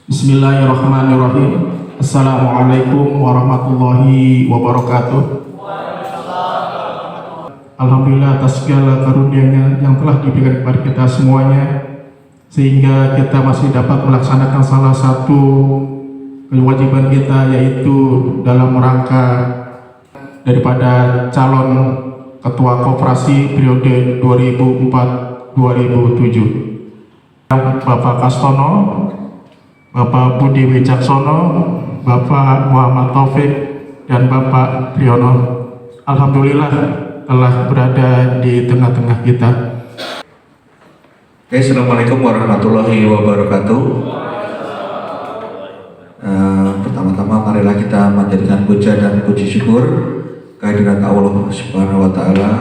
Bismillahirrahmanirrahim. Assalamualaikum warahmatullahi wabarakatuh. Alhamdulillah atas segala karunia-Nya yang telah diberikan kepada kita semuanya, sehingga kita masih dapat melaksanakan salah satu kewajiban kita, yaitu dalam rangka daripada calon ketua koperasi periode 2004-2007. Bapak Kastono, Bapak Budi Wicaksono, Bapak Muhammad Taufik, dan Bapak Triyono, alhamdulillah telah berada di tengah-tengah kita. Oke, Assalamualaikum warahmatullahi wabarakatuh. Pertama-tama marilah kita menjadikan puja dan puji syukur kehadirat Allah Subhanahu wa Ta'ala,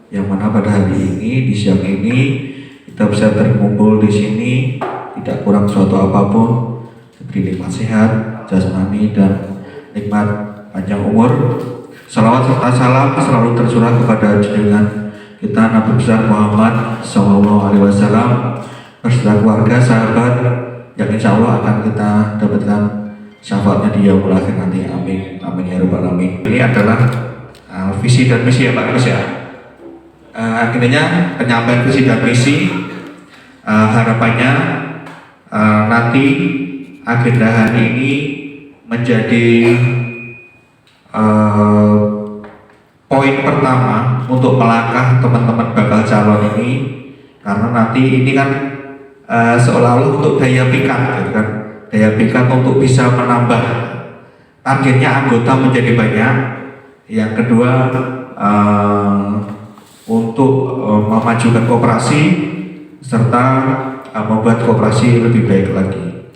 yang mana pada hari ini, di siang ini, kita bisa terkumpul di sini tidak kurang suatu apapun, diberi nikmat sehat, jasmani, dan nikmat panjang umur. Salawat serta salam selalu tercurah kepada junjungan kita Nabi besar Muhammad SAW, beserta keluarga, sahabat, yang insya Allah akan kita dapatkan syafaatnya di yaumul akhir nanti. Amin, amin ya rabbal alamin. Ini adalah visi dan misi ya Pak Gus ya. Akhirnya penyampaian visi dan misi, harapannya nanti agenda hari ini menjadi poin pertama untuk melangkah teman-teman bakal calon ini, karena nanti ini kan seolah-olah untuk daya pikat, gitu kan, daya pikat untuk bisa menambah targetnya anggota menjadi banyak. Yang kedua, untuk memajukan koperasi serta membuat koperasi lebih baik lagi.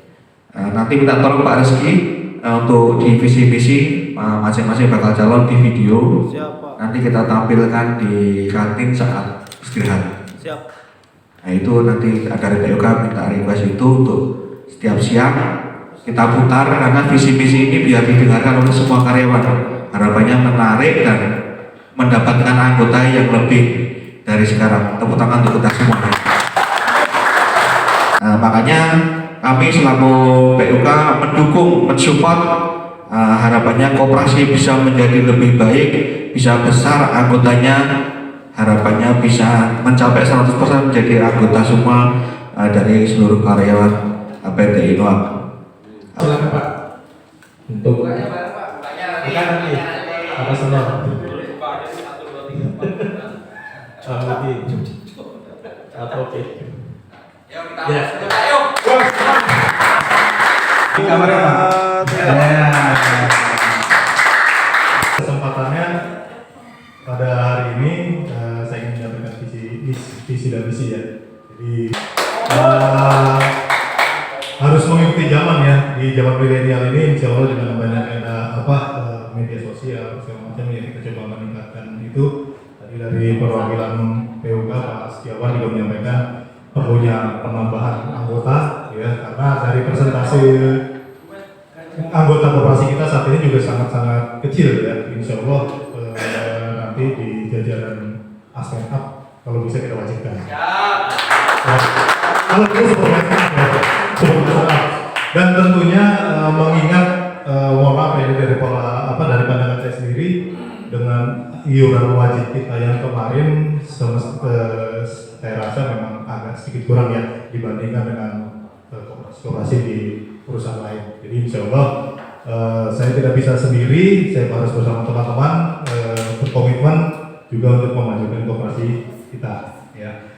Nanti minta tolong Pak Rizky untuk di visi misi masing-masing bakal calon di video. Siap, nanti kita tampilkan di kantin saat istirahat. Siap. Nah itu nanti agar POK minta request itu untuk setiap siang kita putar, karena visi misi ini biar didengarkan oleh semua karyawan. Harapannya menarik dan mendapatkan anggota yang lebih dari sekarang. Tepuk tangan untuk kita semua. Nah, makanya kami selaku PUK mendukung, mensupport, harapannya koperasi bisa menjadi lebih baik, bisa besar anggotanya, harapannya bisa mencapai 100% menjadi anggota semua dari seluruh karyawan PT Innova. Silakan Pak. Untuk nanti apa senang? Oke. Ya. Kesempatannya pada hari ini saya ingin menyampaikan visi dan misi ya. Jadi harus mengikuti zaman ya, di zaman milenial ini insya Allah dengan banyaknya media sosial segala macam ya, kita coba meningkatkan itu. Tadi dari perwakilan PUK Pak Setiawan juga menyampaikan perlunya penambahan anggota ya, karena dari persentase anggota koperasi kita saat ini juga sangat-sangat kecil ya. Insya Allah nanti di jajaran Asmen Up kalau bisa kita wajibkan. Kalau itu dan tentunya mengingat mohon maaf ini dari dari pandangan saya sendiri, dengan iuran wajib kita yang kemarin saya rasa memang agak sedikit kurang ya dibandingkan dengan koperasi di perusahaan lain. Jadi insya Allah saya tidak bisa sendiri, saya harus bersama teman-teman berkomitmen juga untuk memajukan koperasi kita ya.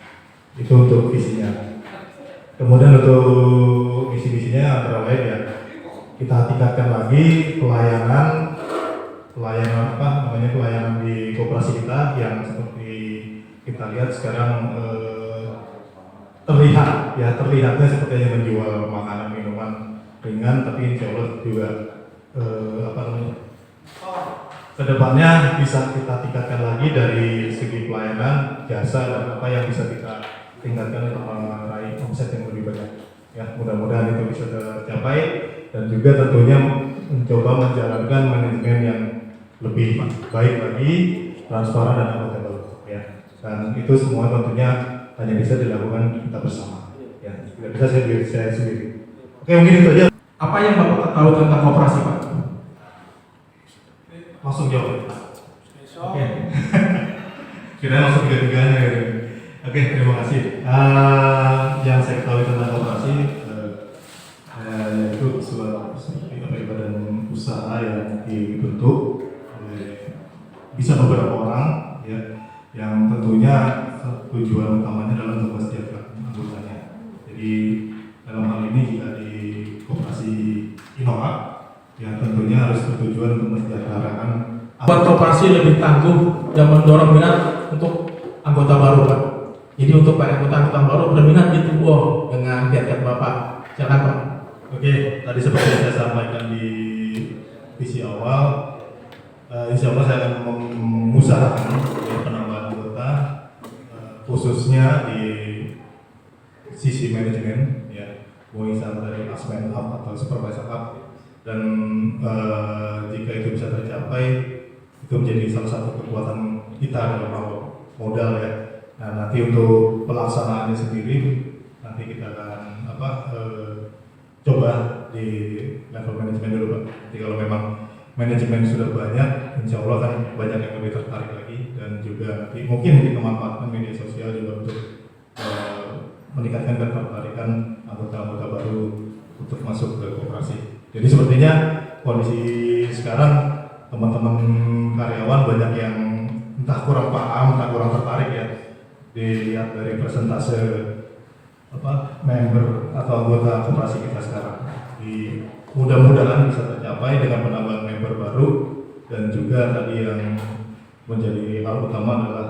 Itu untuk visinya. Kemudian untuk misi-misinya antara lain ya, kita tingkatkan lagi pelayanan di koperasi kita, yang seperti kita lihat sekarang terlihatnya seperti yang menjual makanan minuman ringan, tapi insya Allah juga kedepannya bisa kita tingkatkan lagi dari segi pelayanan, jasa, dan apa yang bisa kita tingkatkan untuk meraih omset yang lebih banyak ya. Mudah-mudahan itu bisa tercapai, dan juga tentunya mencoba menjalankan manajemen yang lebih baik lagi, transparan dan akuntabel ya. Dan itu semua tentunya hanya bisa dilakukan kita bersama. Ya, tidak bisa saya sendiri. Oke, mungkin itu aja. Apa yang Bapak tahu tentang koperasi, Pak? Langsung jawab. Oke. Kira langsung tiga-tiganya gitu. Oke, terima kasih. Yang saya ketahui tentang koperasi yaitu sebuah badan usaha yang dibentuk oleh bisa beberapa orang, ya, yang tentunya tujuan utamanya adalah untuk kesejahteraan anggotanya. Jadi dalam hal ini jika di koperasi Innova, ya tentunya harus bertujuan untuk mensejahterakan. Buat koperasi lebih tangguh dan mendorong minat untuk anggota baru, Pak. Jadi untuk para anggota baru berminat gitu, dengan kiat-kiat Bapak. Silakan, Pak. Oke, tadi seperti yang saya sampaikan di visi awal, insya Allah saya akan mengusahakan penambahan anggota, khususnya di sisi manajemen, ya, mulai dari asmen up atau supervisor up, dan jika itu bisa tercapai, itu menjadi salah satu kekuatan kita dalam hal modal, ya. Nah, nanti untuk pelaksanaannya sendiri, nanti kita akan coba di level manajemen dulu, Pak. Jadi kalau memang manajemen sudah banyak, insya Allah kan banyak yang lebih tertarik lagi, dan juga nanti mungkin kita manfaatkan media sosial juga untuk meningkatkan ketertarikan anggota-anggota baru untuk masuk ke koperasi. Jadi sepertinya kondisi sekarang teman-teman karyawan banyak yang entah kurang paham, entah kurang tertarik, ya. Dilihat dari persentase member atau anggota koperasi kita sekarang. Mudah-mudahan bisa tercapai dengan penambahan member baru, dan juga tadi yang menjadi hal utama adalah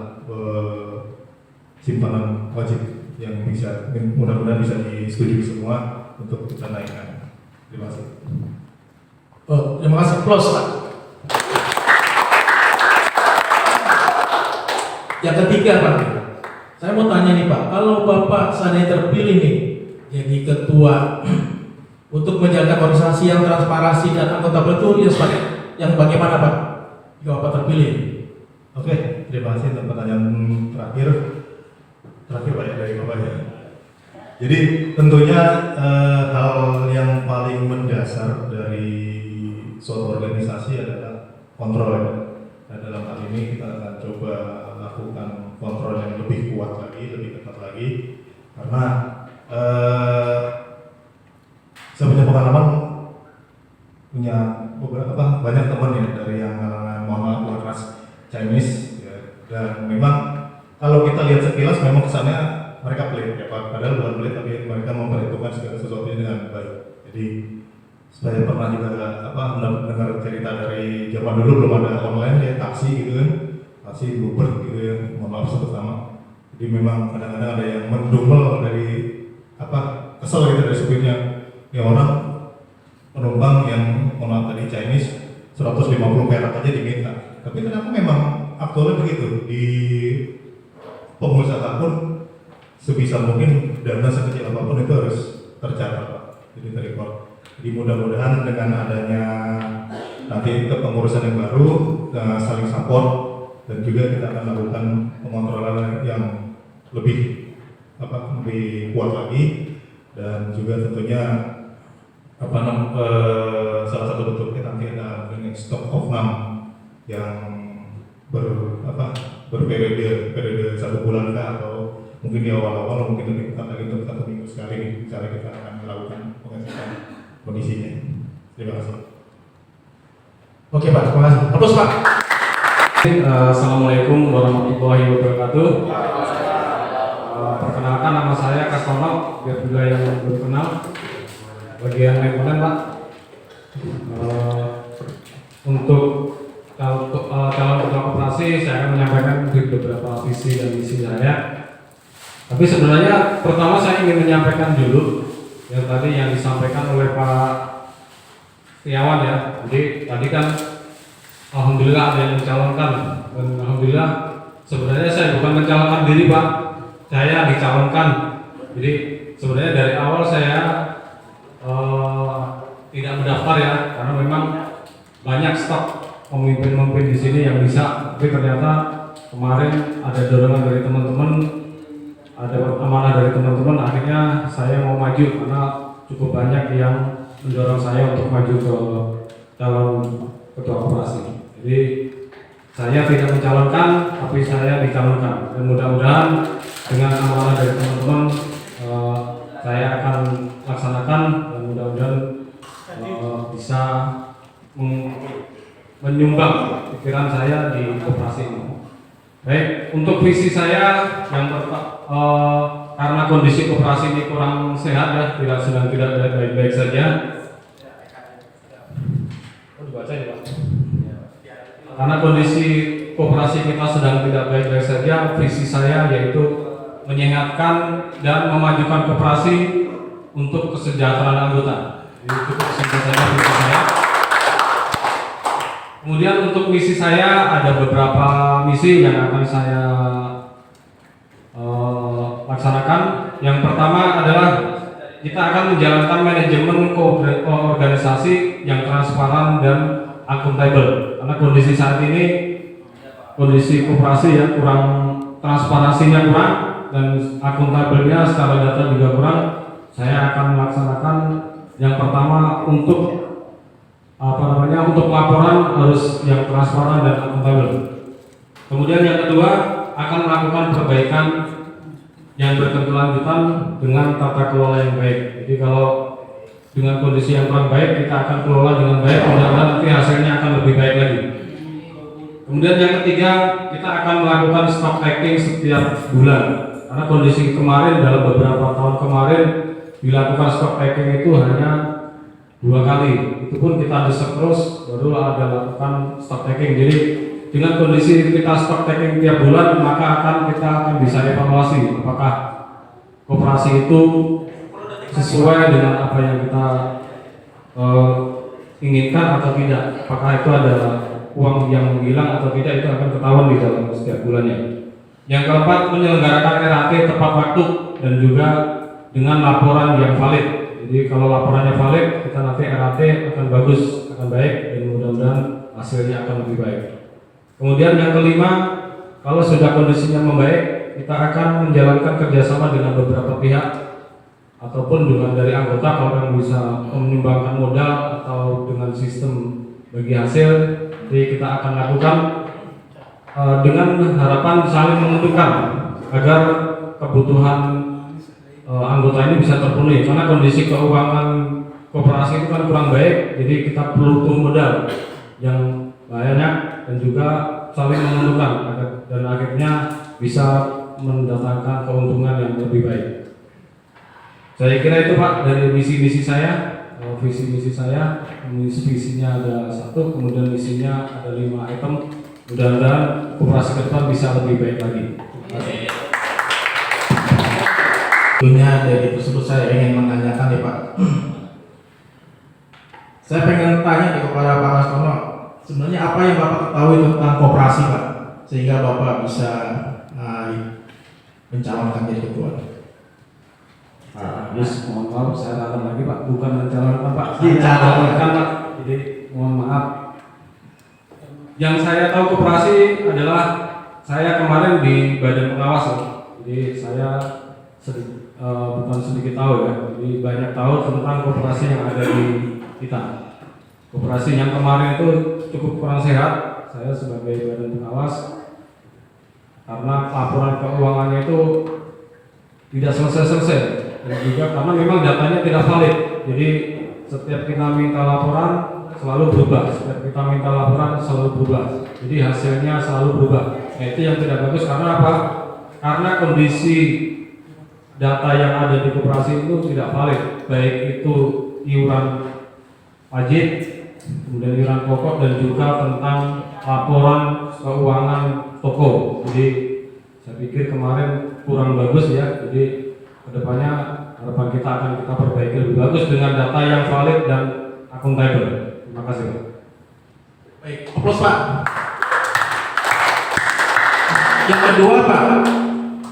simpanan wajib yang bisa mudah-mudahan bisa disetujui semua untuk kita naikkan. Terima kasih. Terima kasih. Plus, Pak. Yang ketiga, Pak. Saya mau tanya nih, Pak, kalau Bapak seandainya terpilih nih jadi ketua untuk menjaga organisasi yang transparansi dan akuntabel itu yang bagaimana, Pak? Jika Bapak terpilih. Oke, terima kasih untuk pertanyaan terakhir Pak, ya, dari Bapak, ya. Jadi tentunya hal yang paling mendasar dari suatu organisasi adalah kontrol, ya. Nah, dalam hal ini kita akan coba lakukan kontrol yang lebih kuat lagi, lebih ketat lagi, karena saya punya pengalaman, punya beberapa banyak teman, ya, dari yang kalangan mohon maaf ras Chinese, ya, dan memang kalau kita lihat sekilas memang kesannya mereka pelit, ya, Pak. Padahal bukan pelit, tapi mereka memperhitungkan segala sesuatunya dengan baik. Jadi saya pernah juga mendengar cerita dari zaman dulu belum ada online, ya, taksi gitu kan, taksi Uber gitu, ya, mohon maaf sebut nama. Jadi memang kadang-kadang ada yang mendumel dari kesel gitu dari supirnya, ya, orang penumpang yang mohon maaf tadi Chinese 150 perak aja diminta. Tapi kenapa memang aktualnya begitu? Di pengusaha pun sebisa mungkin dana sekecil apapun itu harus tercatat, Pak. Jadi terrecord. Jadi mudah-mudahan dengan adanya nanti kepengurusan yang baru, saling support, dan juga kita akan lakukan pengontrolan yang lebih kuat lagi, dan juga tentunya salah satu bentuknya nanti ada stock of NAM yang berperiode 1 bulan kah, atau mungkin di awal-awal mungkin lebih ketat lagi untuk 1 minggu sekali, misalnya kita akan melakukan pengecekan kondisinya. Terima kasih. Oke, Pak, terima kasih. Terus, Pak. Assalamualaikum warahmatullahi wabarakatuh. Perkenalkan, nama saya Kastonok, biar juga yang belum kenal. Bagian manajemen, Pak. Untuk calon ketua koperasi, saya akan menyampaikan beberapa visi dan misi saya. Tapi sebenarnya pertama saya ingin menyampaikan dulu yang tadi yang disampaikan oleh Pak Setiawan, ya. Jadi tadi kan alhamdulillah ada yang mencalonkan, dan alhamdulillah sebenarnya saya bukan mencalonkan diri, Pak. Saya dicalonkan. Jadi sebenarnya dari awal saya tidak mendaftar, ya, karena memang banyak stok pemimpin-pemimpin di sini yang bisa, tapi ternyata kemarin ada dorongan dari teman-teman, ada amanah dari teman-teman, akhirnya saya mau maju karena cukup banyak yang mendorong saya untuk maju ke calon ketua koperasi. Jadi saya tidak mencalonkan, tapi saya dicalonkan. Dan mudah-mudahan dengan amanah dari teman-teman, saya akan laksanakan dan mudah-mudahan bisa menyumbang pikiran saya di koperasi ini. Baik, untuk visi saya yang karena kondisi koperasi ini kurang sehat ya, sedang tidak baik-baik saja. Oh, dibaca ya Pak. Karena kondisi koperasi kita sedang tidak baik-baik saja, visi saya yaitu menyehatkan dan memajukan koperasi untuk kesejahteraan anggota. Jadi cukup singkat saja visi saya. Kemudian untuk misi saya ada beberapa misi yang akan saya laksanakan. Yang pertama adalah kita akan menjalankan manajemen organisasi yang transparan dan akuntabel. Karena kondisi saat ini kondisi koperasi ya kurang, transparansinya kurang dan akuntabelnya secara data juga kurang. Saya akan melaksanakan yang pertama untuk untuk laporan harus yang transparan dan akuntabel. Kemudian yang kedua akan melakukan perbaikan yang berkelanjutan dengan tata kelola yang baik. Jadi kalau dengan kondisi yang kurang baik kita akan kelola dengan baik, mudah-mudahan nanti hasilnya akan lebih baik lagi. Kemudian yang ketiga kita akan melakukan stock taking setiap bulan. Karena kondisi kemarin dalam beberapa tahun kemarin dilakukan stock taking itu hanya 2 kali, itu pun kita desek terus baru ada lakukan stock taking. Jadi dengan kondisi kita stock taking tiap bulan, maka kita akan bisa evaluasi apakah koperasi itu sesuai dengan apa yang kita inginkan atau tidak, apakah itu ada uang yang menghilang atau tidak, itu akan ketahuan di dalam setiap bulannya. Yang keempat, menyelenggarakan RAT tepat waktu dan juga dengan laporan yang valid. Jadi kalau laporannya valid, kita nanti RAT akan bagus, akan baik, dan mudah-mudahan hasilnya akan lebih baik. Kemudian yang kelima, kalau sudah kondisinya membaik, kita akan menjalankan kerjasama dengan beberapa pihak ataupun dengan dari anggota kalau yang bisa menyumbangkan modal atau dengan sistem bagi hasil. Jadi kita akan lakukan dengan harapan saling menguntungkan agar kebutuhan anggota ini bisa terpenuhi. Karena kondisi keuangan koperasi itu kan kurang baik, jadi kita perlu modal yang banyak dan juga saling menguntungkan dan akhirnya bisa mendatangkan keuntungan yang lebih baik. Saya kira itu Pak dari misi-misi saya. Visi misi saya, visinya ada 1, kemudian misinya ada 5 item. Mudah-mudahan koperasi ke depan bisa lebih baik lagi. Tentunya dari tersebut saya ingin menanyakan nih Pak. Saya pengen tanya nih kepada Pak Rastono, sebenarnya apa yang Bapak ketahui tentang koperasi Pak, sehingga Bapak bisa mencalonkan jadi ketua? Mohon maaf, saya datang lagi Pak, bukan mencalonkan Pak, Dicalonkan Pak. Jadi mohon maaf. Yang saya tahu koperasi adalah saya kemarin di badan pengawas, jadi saya bukan sedikit tahu ya, jadi banyak tahu tentang koperasi yang ada di kita. Koperasi yang kemarin itu cukup kurang sehat. Saya sebagai badan pengawas, karena laporan keuangannya itu tidak selesai-selesai, dan juga karena memang datanya tidak valid. Jadi setiap kita minta laporan selalu berubah, jadi hasilnya selalu berubah. Nah, itu yang tidak bagus. Karena apa? Karena kondisi data yang ada di koperasi itu tidak valid, baik itu iuran pajak, kemudian iuran pokok, dan juga tentang laporan keuangan toko. Jadi saya pikir kemarin kurang bagus ya. Jadi kedepannya harapan kita akan kita perbaiki lebih bagus dengan data yang valid dan akuntabel. Terima kasih Pak. Baik, aplaus Pak. Yang kedua Pak,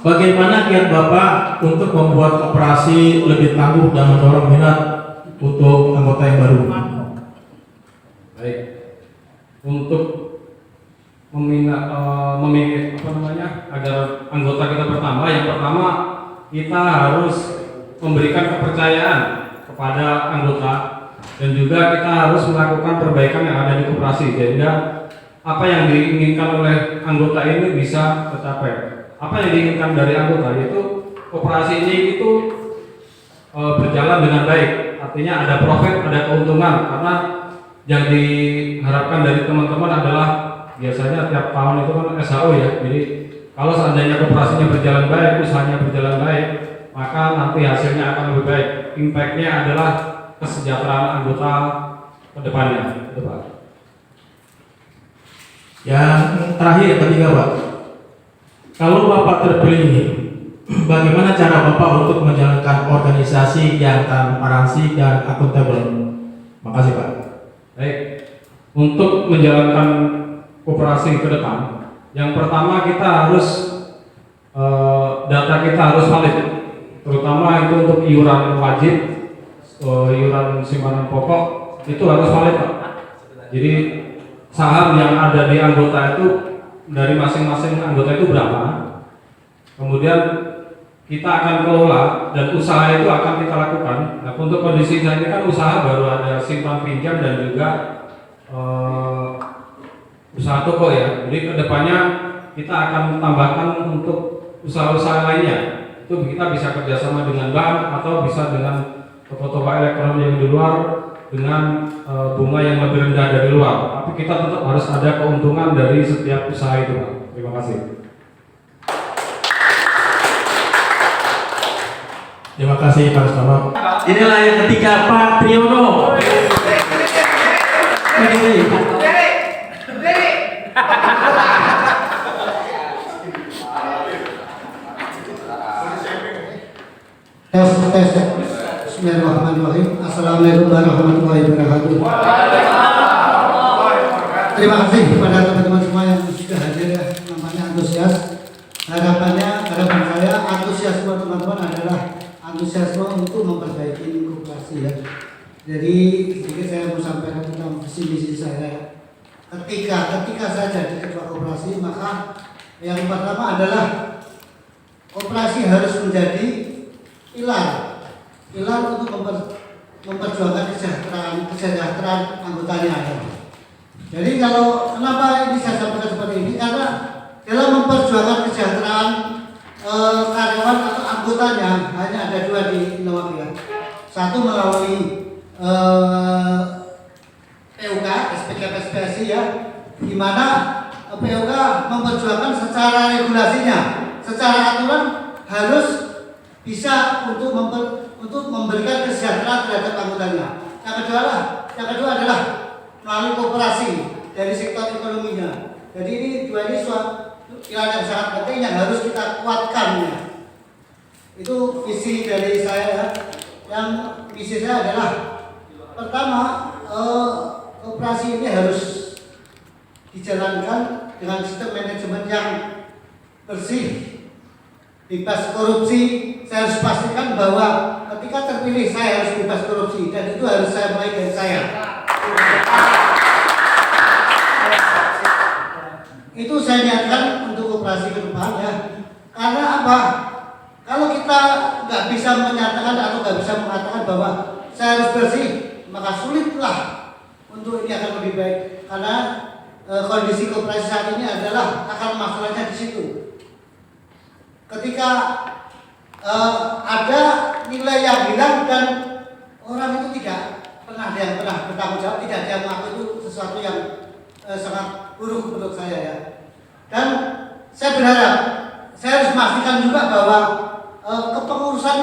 bagaimana kiat Bapak untuk membuat koperasi lebih tangguh dan mendorong minat untuk anggota yang baru? Baik, untuk agar anggota kita bertambah. Yang pertama, kita harus memberikan kepercayaan kepada anggota dan juga kita harus melakukan perbaikan yang ada di koperasi sehingga apa yang diinginkan oleh anggota ini bisa tercapai. Apa yang diinginkan dari anggota yaitu koperasi ini itu berjalan dengan baik, artinya ada profit, ada keuntungan, karena yang diharapkan dari teman-teman adalah biasanya tiap tahun itu kan SHO ya. Jadi kalau seandainya koperasinya berjalan baik, usahanya berjalan baik, maka nanti hasilnya akan lebih baik. Impact-nya adalah kesejahteraan anggota ke depannya. Yang terakhir, yang ketiga Pak, kalau Bapak terpilih, bagaimana cara Bapak untuk menjalankan organisasi yang transparansi dan akuntabel? Makasih Pak. Baik, untuk menjalankan koperasi ke depan, yang pertama kita harus data kita harus valid, terutama itu untuk iuran wajib, iuran simpanan pokok itu harus valid Pak. Jadi saham yang ada di anggota itu dari masing-masing anggota itu berapa, kemudian kita akan kelola dan usaha itu akan kita lakukan. Nah, untuk kondisi saya ini kan usaha baru ada simpan pinjam dan juga usaha toko ya. Jadi kedepannya kita akan tambahkan untuk usaha-usaha lainnya. Itu kita bisa kerjasama dengan bank atau bisa dengan toko-toko elektronik yang di luar dengan bunga yang lebih rendah dari luar. Tapi kita tetap harus ada keuntungan dari setiap usaha itu Pak. Terima kasih. Terima kasih Pak Rustomo. Inilah yang ketiga Pak Triyono. Tes. Bismillahirrahmanirrahim. Assalamualaikum warahmatullahi wabarakatuh. Terima kasih kepada teman-teman semua yang sudah hadir ya, namanya antusias. Harapan saya antusiasme teman-teman adalah antusiasme untuk memperbaiki koperasi ya. Jadi sedikit saya mau sampaikan tentang visi misi saya. Ketika saya jadi ketua koperasi, maka yang pertama adalah koperasi harus menjadi pilar untuk memperjuangkan kesejahteraan anggotanya ya. Jadi kalau kenapa ini saya sampaikan seperti ini, karena dalam memperjuangkan kesejahteraan karyawan atau anggotanya hanya ada dua di Indonesia ya. Satu melalui PUK, SPKPSPSI ya, di mana PUK memperjuangkan secara regulasinya, secara aturan harus bisa untuk memberikan kesejahteraan terhadap anggotanya. Yang kedua adalah melalui koperasi dari sektor ekonominya. Jadi ini suatu pilar yang sangat penting yang harus kita kuatkan ya. Itu visi dari saya ya. Yang visi saya adalah pertama, koperasi ini harus dijalankan dengan sistem manajemen yang bersih, bebas korupsi. Saya harus pastikan bahwa ketika terpilih saya harus bebas korupsi dan itu harus saya mulai dari saya. Itu saya niatkan untuk koperasi ke depan ya. Karena apa? Kalau kita nggak bisa menyatakan atau nggak bisa mengatakan bahwa saya harus bersih, maka sulitlah untuk ini akan lebih baik. Karena kondisi koperasi saat ini adalah akar masalahnya di situ. Ketika ada nilai yang hilang dan orang itu tidak pernah bertanggung jawab, tidak dia mengaku itu sesuatu yang sangat buruk menurut saya ya. Dan saya berharap saya harus memastikan juga bahwa kepengurusan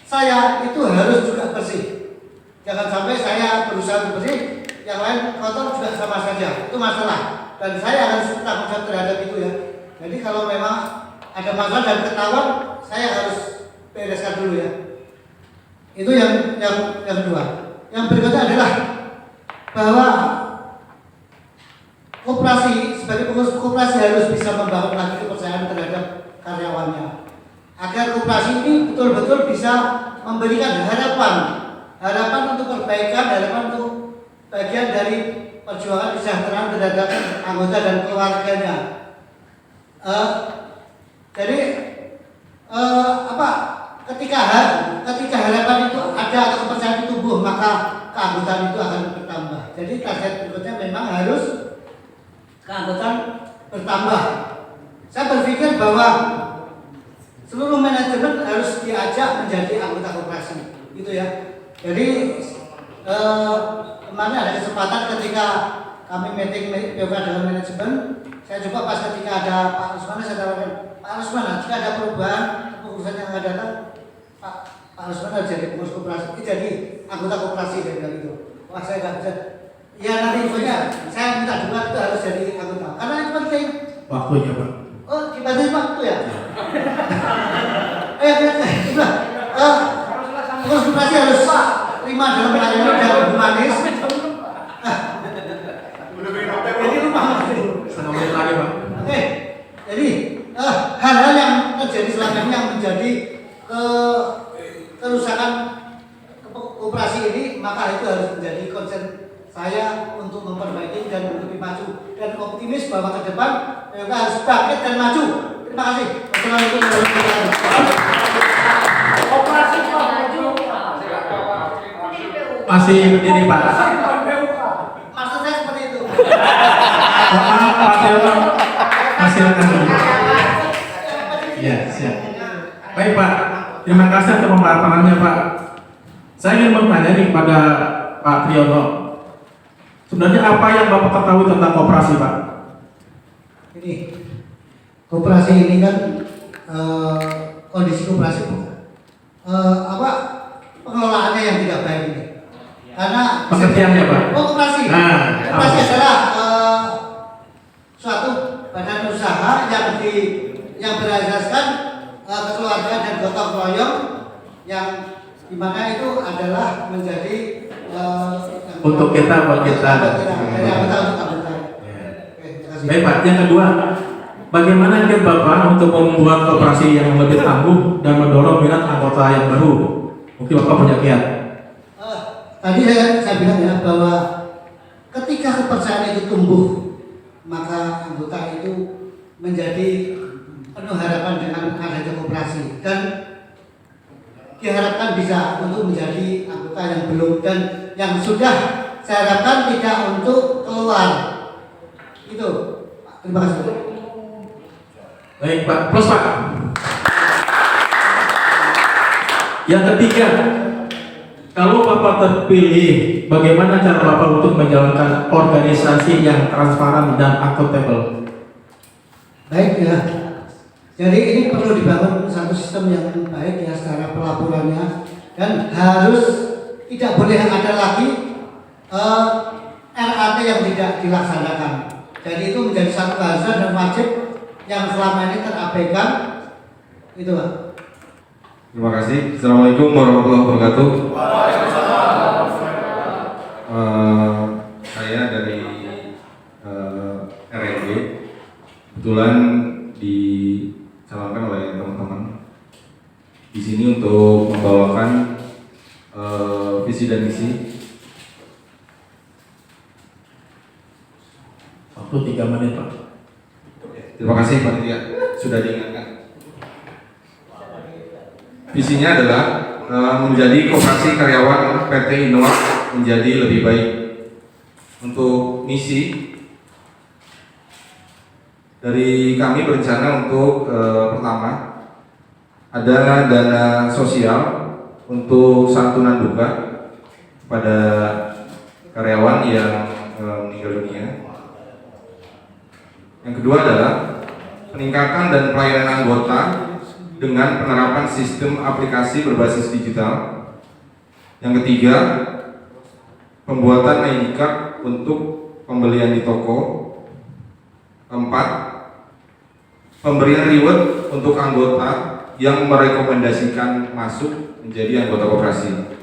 saya itu harus juga bersih. Jangan sampai saya berusaha bersih, yang lain kotor juga sama saja. Itu masalah. Dan saya harus bertanggung jawab terhadap itu ya. Jadi kalau memang ada masalah dan ketahuan, saya harus bereskan dulu ya. Itu yang kedua. Yang berikutnya adalah bahwa koperasi sebagai pengurus koperasi harus bisa membangun lagi kepercayaan terhadap karyawannya, agar koperasi ini betul-betul bisa memberikan harapan untuk perbaikan, harapan untuk bagian dari perjuangan kesejahteraan terhadap anggota dan keluarganya. Jadi ketika harapan itu ada atau kepercayaan itu tumbuh, maka keanggotaan itu akan bertambah. Jadi target berikutnya memang harus keanggotaan bertambah. Saya berpikir bahwa seluruh manajemen harus diajak menjadi anggota koperasi, gitu ya. Jadi kemarin ada kesempatan ketika kami meeting POK dengan manajemen, saya coba pas ketika ada Pak Rusman, saya tawarkan, Pak Rusman, jika ada perubahan pengurusan yang akan datang, Pak Rusman harus jadi pengurus koperasi, jadi anggota koperasi, dia bilang gitu. Wah, saya nggak bisa. Ya nanti infonya, saya minta juga itu harus jadi anggota, karena itu penting. Waktunya Pak. Oh, dibantu waktu ya? Pengurus koperasi harus terima dalam pelayanan dan humanis. Jadi lupa. Setengah menit lagi Pak. Oke, jadi hal-hal yang terjadi selama ini yang menjadi kerusakan koperasi ini, maka itu harus menjadi concern saya untuk memperbaiki dan lebih maju dan optimis bahwa ke depan POK harus bangkit dan maju. Terima kasih. Wassalamualaikum warahmatullahi wabarakatuh. Masih berdiri Pak. Maksud saya seperti itu. Maaf Pak Triono. Masih berdiri. Ya, siap. Baik Pak, terima kasih atas pemaparannya Pak. Saya ingin bertanya nih kepada Pak Triono. Sebenarnya apa yang Bapak ketahui tentang koperasi Pak? Ini koperasi ini kan kondisi koperasi pengelolaannya yang tidak baik ini. Karena Pengertiannya Pak? koperasi. Nah, Koperasi adalah suatu badan usaha yang berasaskan kekeluargaan dan gotong royong yang dimana itu adalah menjadi Untuk kita, buat kita. Dari anggota untuk anggota. Baik Pak, yang kedua, bagaimana kiat Bapak untuk membuat koperasi yang lebih tangguh dan mendorong minat anggota yang baru? Mungkin Bapak punya kiat. Tadi saya bilang ya bahwa ketika kepercayaan itu tumbuh, maka anggota itu menjadi penuh harapan dengan adanya koperasi dan diharapkan bisa untuk menjadi anggota yang belum dan yang sudah saya harapkan tidak untuk keluar. Itu. Terima kasih. Baik Pak, plus Pak. Yang ketiga, kalau Bapak terpilih, bagaimana cara Bapak untuk menjalankan organisasi yang transparan dan akuntabel? Baik ya. Jadi ini perlu dibangun satu sistem yang baik ya secara pelaporannya dan harus tidak boleh ada lagi RAT yang tidak dilaksanakan. Jadi itu menjadi satu keharusan dan wajib yang selama ini terabaikan. Itu Pak. Terima kasih. Assalamualaikum warahmatullahi wabarakatuh. Saya dari RNG. Kebetulan dicalonkan oleh teman-teman di sini untuk membawakan visi dan misi. Waktu 3 menit Pak. Terima kasih panitia sudah diingatkan. Visinya adalah menjadi koperasi karyawan PT Innova menjadi lebih baik. Untuk misi dari kami berencana untuk pertama ada dana sosial untuk santunan duka pada karyawan yang meninggal dunia. Yang kedua adalah peningkatan dan pelayanan anggota dengan penerapan sistem aplikasi berbasis digital. Yang ketiga, pembuatan ID card untuk pembelian di toko. Keempat, pemberian reward untuk anggota yang merekomendasikan masuk menjadi anggota koperasi.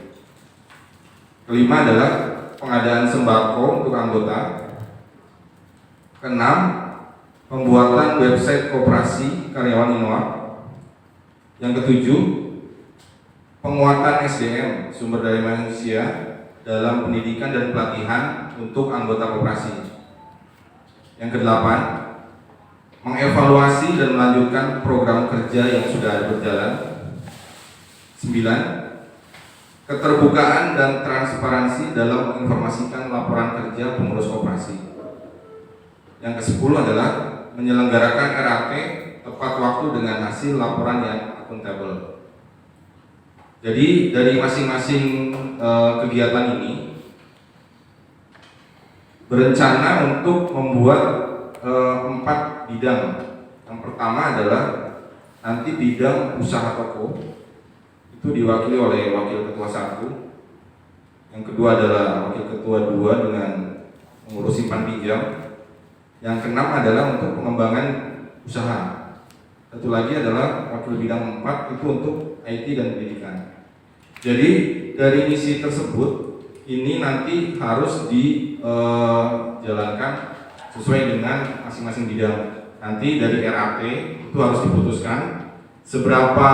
Kelima adalah pengadaan sembako untuk anggota. Keenam, pembuatan website koperasi karyawan Innova. Yang ketujuh, penguatan SDM sumber daya manusia dalam pendidikan dan pelatihan untuk anggota koperasi. Yang kedelapan, mengevaluasi dan melanjutkan program kerja yang sudah berjalan. 9. Keterbukaan dan transparansi dalam menginformasikan laporan kerja pengurus koperasi. Yang ke-10 adalah menyelenggarakan RAT tepat waktu dengan hasil laporan yang akuntabel. Jadi dari masing-masing kegiatan ini berencana untuk membuat 4 bidang. Yang pertama adalah nanti bidang usaha toko, itu diwakili oleh wakil ketua 1. Yang kedua adalah wakil ketua 2 dengan mengurus simpan pinjam. Yang keenam adalah untuk pengembangan usaha. Satu lagi adalah wakil bidang 4 itu untuk IT dan pendidikan. Jadi dari misi tersebut ini nanti harus dijalankan sesuai dengan masing-masing bidang. Nanti dari RAP itu harus diputuskan seberapa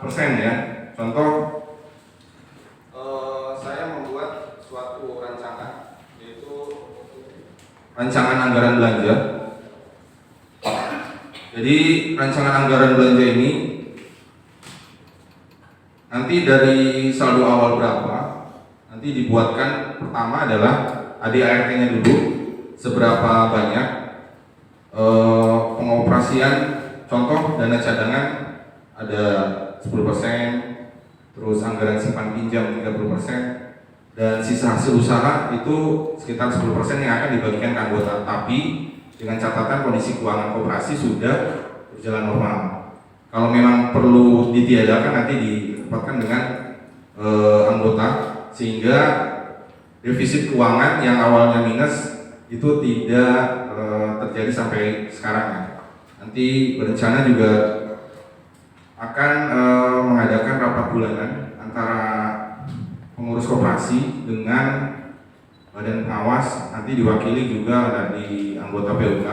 persen ya. Contoh, saya membuat suatu rancangan, yaitu rancangan anggaran belanja. Jadi rancangan anggaran belanja ini nanti dari saldo awal berapa, nanti dibuatkan pertama adalah ADART-nya dulu, seberapa banyak pengoperasian, contoh dana cadangan ada 10%, terus anggaran simpan pinjam 30%, dan sisa hasil usaha itu sekitar 10% yang akan dibagikan ke anggota, tapi dengan catatan kondisi keuangan koperasi sudah berjalan normal. Kalau memang perlu ditiadakan nanti ditempatkan dengan anggota, sehingga defisit keuangan yang awalnya minus itu tidak terjadi sampai sekarang ya. Nanti berencana juga akan mengadakan rapat bulanan antara pengurus koperasi dengan badan pengawas, nanti diwakili juga dari anggota PUK,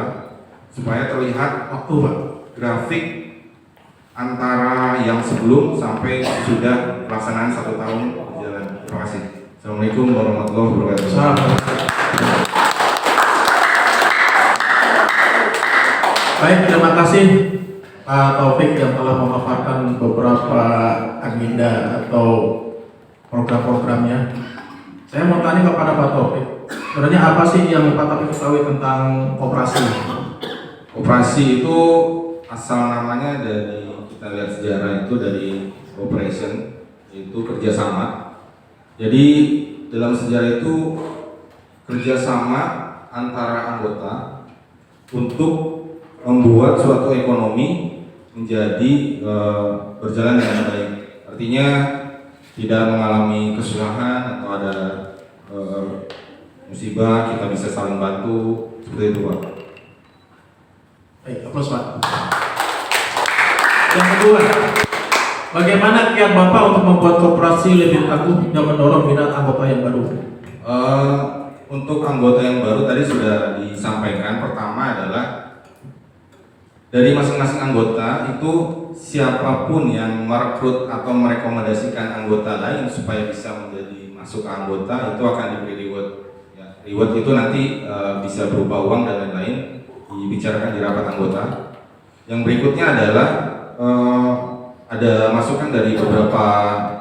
supaya terlihat Waktu, Pak. grafik antara yang sebelum sampai sudah pelaksanaan 1 tahun berjalan. Terima kasih. Assalamualaikum warahmatullahi wabarakatuh. Salam. Baik, terima kasih Pak Taufik yang telah memaparkan beberapa agenda atau program-programnya. Saya mau tanya kepada Pak Taufik, sebenarnya apa sih yang Pak Taufik ketahui tentang koperasi? Koperasi itu asal namanya dari, kita lihat sejarah itu dari cooperation, yaitu kerjasama. Jadi dalam sejarah itu kerjasama antara anggota untuk membuat suatu ekonomi menjadi berjalan dengan baik. Artinya tidak mengalami kesusahan atau ada musibah, kita bisa saling bantu, seperti itu Pak. Baik, aplaus Pak. Yang kedua, bagaimana kiat Bapak untuk membuat koperasi lebih tangguh dan mendorong minat anggota yang baru? Untuk anggota yang baru tadi sudah disampaikan. Pertama adalah dari masing-masing anggota itu siapapun yang merekrut atau merekomendasikan anggota lain supaya bisa menjadi masuk ke anggota itu akan diberi reward. Ya, reward itu nanti bisa berupa uang dan lain-lain, dibicarakan di rapat anggota. Yang berikutnya adalah ada masukan dari beberapa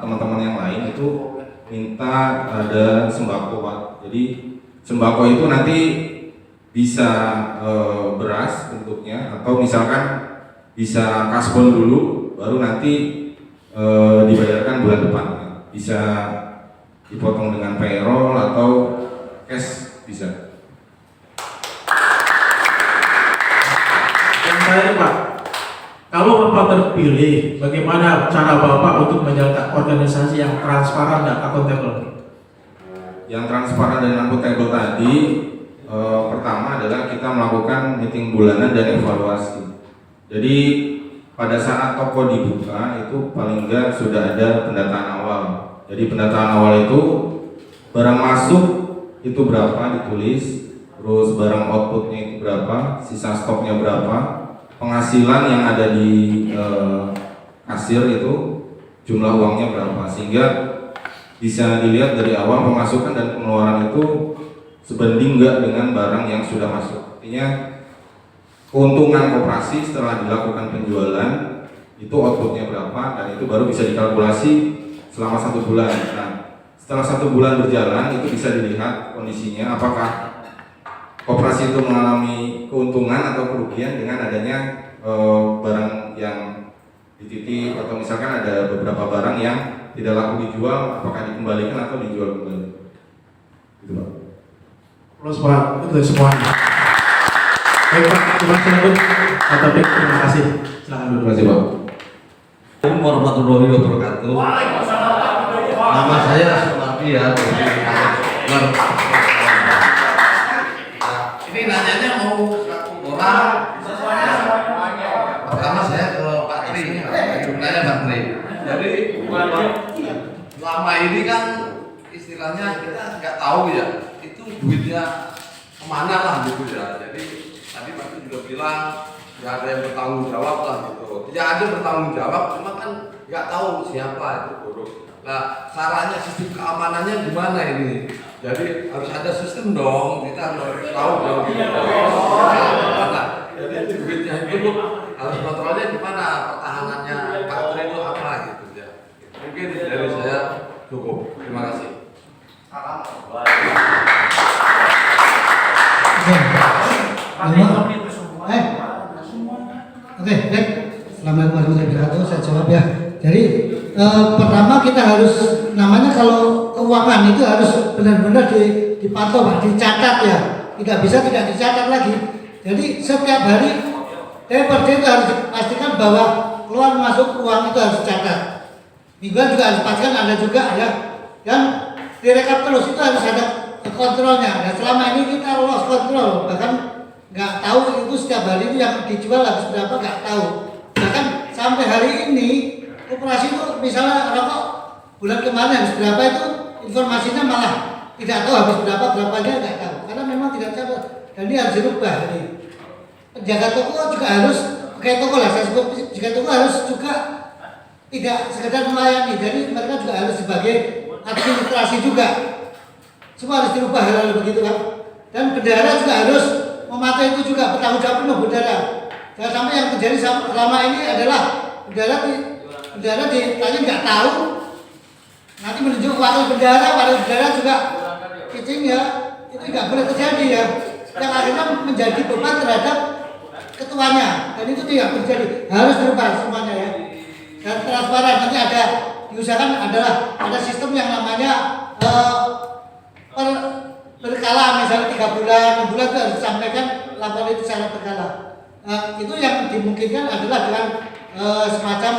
teman-teman yang lain itu minta ada sembako Pak. Jadi sembako itu nanti bisa beras bentuknya, atau misalkan bisa kasbon dulu baru nanti dibayarkan bulan depan. Bisa dipotong dengan payroll atau cash bisa. Yang terakhir Pak, kalau Bapak terpilih, bagaimana cara Bapak untuk menjalankan organisasi yang transparan dan akuntabel? Yang transparan dan akuntabel tadi pertama adalah kita melakukan meeting bulanan dan evaluasi. Jadi pada saat toko dibuka itu paling enggak sudah ada pendataan awal. Jadi pendataan awal itu barang masuk itu berapa ditulis, terus barang outputnya itu berapa, sisa stoknya berapa, penghasilan yang ada di kasir itu jumlah uangnya berapa, sehingga bisa dilihat dari awal pemasukan dan pengeluaran itu sebanding enggak dengan barang yang sudah masuk. Artinya keuntungan koperasi setelah dilakukan penjualan itu outputnya berapa, dan itu baru bisa dikalkulasi selama 1 bulan. Nah, setelah 1 bulan berjalan itu bisa dilihat kondisinya apakah koperasi itu mengalami keuntungan atau kerugian dengan adanya barang yang dititip, atau misalkan ada beberapa barang yang tidak laku dijual, apakah dikembalikan atau dijual kembali. Gitu, Pak. Plus Pak, itu semuanya. Baik Pak, terima kasih dulu. Pak Taufik, terima kasih. Silakan dulu. Terima kasih, Pak. Assalamualaikum warahmatullahi wabarakatuh. Nama saya Sumardi ya. Ini nanyanya mau satu orang. Pertama saya ke Pak Tri. Nanya Pak Tri. Jadi selama ini kan istilahnya kita nggak tahu ya itu duitnya kemana lah gitu ya. Jadi tadi Pak Tri juga bilang nggak ada yang bertanggung jawab lah gitu. Tidak ada bertanggung jawab, cuma kan nggak tahu siapa itu buruk. Nah, caranya sistem keamanannya gimana ini? Jadi harus ada sistem dong, kita harus tahu dong. Nah, jadi duitnya itu harus kontrolnya gimana, pertahanannya Pak Tri itu apa gitu ya. Mungkin dari saya cukup. Terima kasih. Oke, baik. Assalamualaikum warahmatullahi wabarakatuh. Saya jawab ya. Jadi pertama kita harus namanya kalau keuangan itu harus benar-benar dipantau, Pak, dicatat ya. Tidak bisa tidak dicatat lagi. Jadi setiap hari per day itu harus dipastikan bahwa keluar masuk uang itu harus dicatat. Mingguan juga harus pastikan ada juga ya. Dan direkap terus itu harus ada kontrolnya. Dan selama ini kita lost control, bahkan nggak tahu itu setiap hari itu yang dijual habis berapa nggak tahu. Bahkan sampai hari ini koperasi itu misalnya rokok bulan kemarin habis berapa itu informasinya malah tidak tahu habis berapanya nggak tahu karena memang tidak catat, dan ini harus dirubah. Jadi penjaga toko juga harus kayak toko lah, saya sebut penjaga toko harus juga tidak sekedar melayani, jadi mereka juga harus sebagai administrasi juga. Semua harus dirubah hal-hal begitu kan. Dan bendahara juga harus mematuhi itu juga, bertanggung jawab penuh bendahara. Jangan sampai yang terjadi selama ini adalah bendahara ditanya nggak tahu, nanti menunjuk wakil bendahara juga pitching ya, itu nggak boleh terjadi ya. Yang akhirnya menjadi beban terhadap ketuanya, dan itu tidak terjadi. Harus dirubah semuanya ya. Dan transparan, nanti ada diusahakan adalah ada sistem yang namanya berkala, misalnya 3 bulan, 6 bulan itu harus disampaikan laporan itu secara berkala. Itu yang dimungkinkan adalah dengan semacam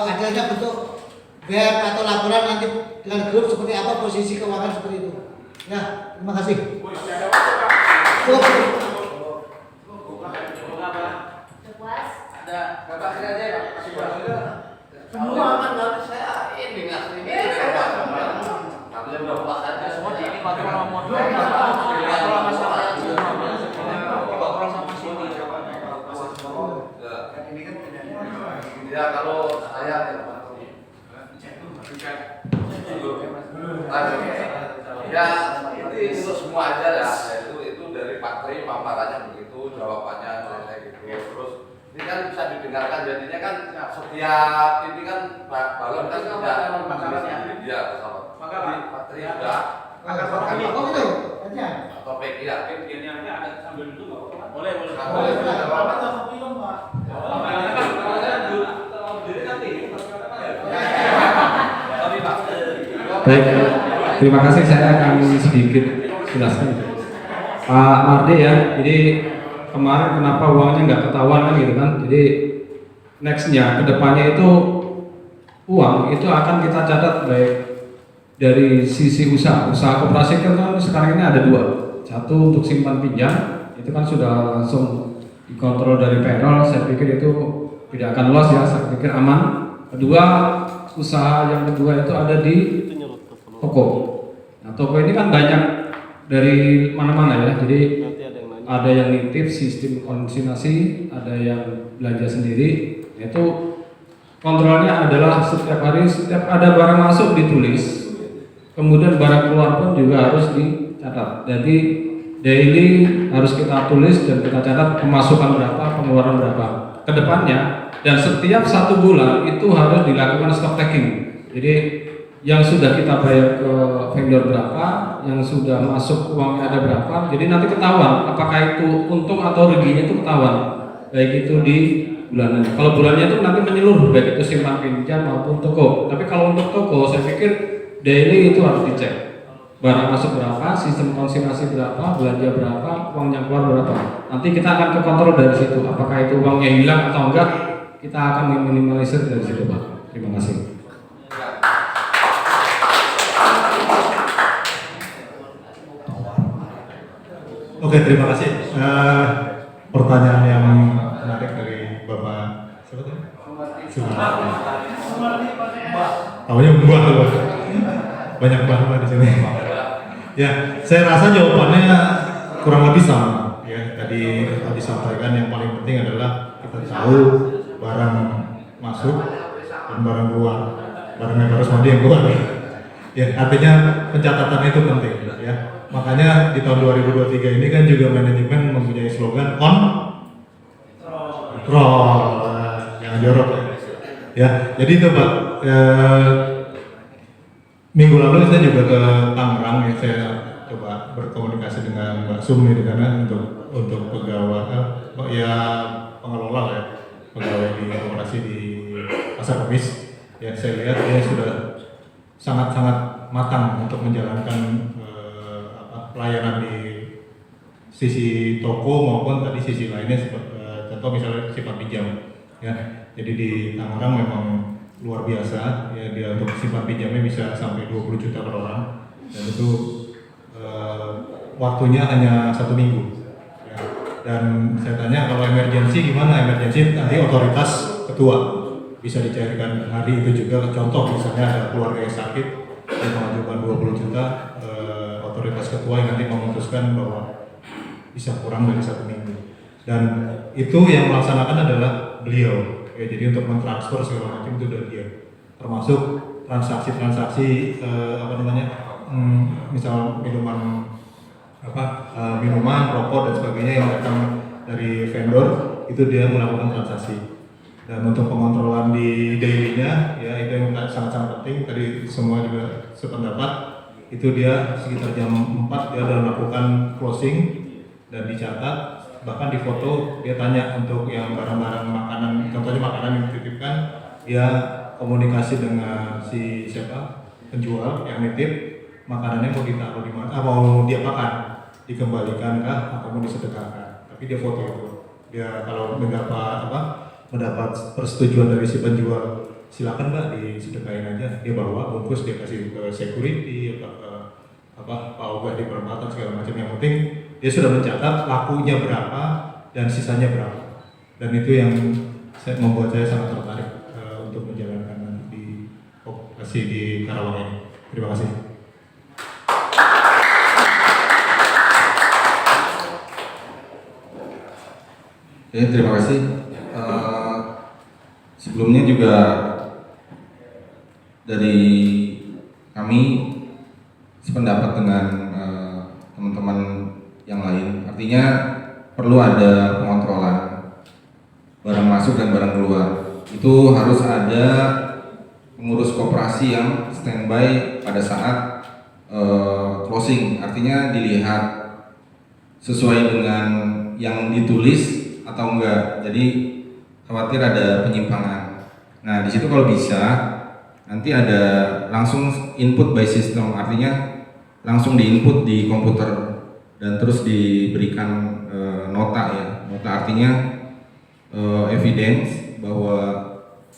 adanya bentuk web atau laporan nanti dengan grup seperti apa posisi keuangan seperti itu. Ya, terima kasih. Ada Bapak aja ya, semua kan harus saya ini ngasih ini. Kalau udah puas aja semua ini pakai modul ya kalau saya ya itu semua aja ya, itu dari Pak Tri paparannya begitu, jawabannya kayak gitu. Terus ini kan bisa didengarkan, jadinya kan setiap ini kan balon kan tidak ya maka Pak Tri sudah topik ya ada sambil dulu boleh Baik, terima kasih. Saya akan sedikit jelaskan. Pak Mardi ya, jadi kemarin kenapa uangnya nggak ketahuan kan gitu kan? Jadi nextnya kedepannya itu uang itu akan kita catat baik dari sisi usaha koperasi kan sekarang ini ada 2. Satu untuk simpan pinjam itu kan sudah langsung dikontrol dari payroll. Saya pikir itu tidak akan loss ya, saya pikir aman. Kedua, usaha yang kedua itu ada di toko. Nah, toko ini kan banyak dari mana-mana ya. Jadi ada yang nitip sistem konsignasi, ada yang belanja sendiri. Itu kontrolnya adalah setiap hari, setiap ada barang masuk ditulis. kemudian barang keluar pun juga harus dicatat. Jadi daily harus kita tulis dan kita catat pemasukan berapa, pengeluaran berapa ke depannya, dan setiap 1 bulan itu harus dilakukan stock taking. Jadi yang sudah kita bayar ke vendor berapa, yang sudah masuk uangnya ada berapa, jadi nanti ketahuan apakah itu untung atau ruginya itu ketahuan, baik itu di bulanannya. Kalau bulannya itu nanti menyeluruh, baik itu simpan pinjam maupun toko. Tapi kalau untuk toko, saya pikir daily itu harus dicek. Barang masuk berapa, sistem konsignasi berapa, belanja berapa, uang yang keluar berapa. Nanti kita akan ke kontrol dari situ. Apakah itu uangnya hilang atau enggak, kita akan meminimalisir dari situ, Pak. Terima kasih. Oke, terima kasih. Pertanyaan yang menarik dari Bapak siapa tadi? Namanya Mbah loh. Banyak banget di sini. Ya, saya rasa jawabannya kurang lebih sama. Ya, tadi disampaikan yang paling penting adalah kita tahu barang masuk dan barang keluar. Barang yang harus mandi yang keluar. Ya, artinya pencatatan itu penting. Ya, makanya di tahun 2023 ini kan juga manajemen mempunyai slogan on control. Jangan jorok ya. Ya, jadi itu Pak. Minggu lalu saya juga ke Tangerang ya, saya coba berkomunikasi dengan Mbak Sum di sana untuk pegawai ya pengelola ya, pegawai di operasi di Pasar Kemis. Ya, saya lihat dia sudah sangat-sangat matang untuk menjalankan pelayanan di sisi toko maupun tadi sisi lainnya contoh misalnya simpan pinjam ya. Jadi di Tangerang memang luar biasa ya, dia untuk simpan pinjamnya bisa sampai 20 juta per orang, dan itu waktunya hanya 1 minggu ya. Dan saya tanya kalau emergency gimana, emergency nanti otoritas ketua bisa dicairkan hari itu juga. Contoh misalnya ada keluarga yang sakit dia mengajukan 20 juta, otoritas ketua yang nanti memutuskan bahwa bisa kurang dari 1 minggu, dan itu yang melaksanakan adalah beliau ya. Jadi untuk mentransfer segala macam itu dari dia, termasuk transaksi-transaksi misal minuman rokok dan sebagainya yang datang dari vendor, itu dia melakukan transaksi. Dan untuk pengontrolan di daily-nya ya, itu yang sangat-sangat penting. Tadi semua juga sependapat, itu dia sekitar jam 4 dia sudah melakukan closing dan dicatat, bahkan di foto dia tanya untuk yang barang-barang makanan, contohnya makanan yang dititipkan, dia komunikasi dengan si penjual yang nitip makanannya mau ditaruh di mana, mau diapakan, dikembalikan kah atau mau disedekahkan. Tapi dia foto itu, dia kalau mendapat persetujuan dari si penjual, silakan Mbak disedekahin aja, dia bawa bungkus, dia kasih ke security Pak Ogah di perempatan segala macam. Yang penting dia sudah mencatat lakunya berapa dan sisanya berapa, dan itu yang membuat saya sangat tertarik untuk menjalankan nanti di operasi di Karawang ini. Terima kasih. Oke, terima kasih. Sebelumnya juga dari kami sependapat dengan teman-teman yang lain. Artinya perlu ada pengontrolan barang masuk dan barang keluar. Itu harus ada pengurus koperasi yang standby pada saat closing. Artinya dilihat sesuai dengan yang ditulis atau enggak. Jadi khawatir ada penyimpangan. Nah, di situ kalau bisa nanti ada langsung input by system, artinya langsung diinput di komputer dan terus diberikan nota ya. Nota artinya evidence bahwa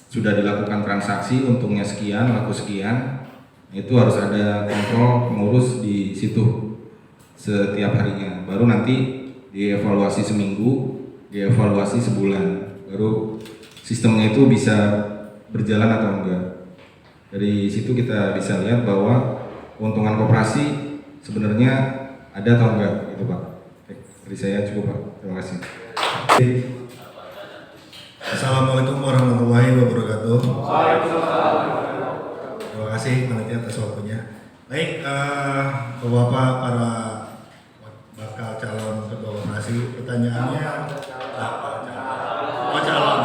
sudah dilakukan transaksi, untungnya sekian, laku sekian. Itu harus ada kontrol pengurus di situ setiap harinya. Baru nanti dievaluasi seminggu, dievaluasi sebulan. Baru sistemnya itu bisa berjalan atau enggak. Dari situ kita bisa lihat bahwa keuntungan koperasi sebenarnya ada atau enggak, gitu Pak. Dari saya cukup Pak. Terima kasih. Assalamualaikum warahmatullahi wabarakatuh. Terima kasih panitia atas waktunya. Baik, Bapak para bakal calon ketua koperasi, pertanyaannya calon.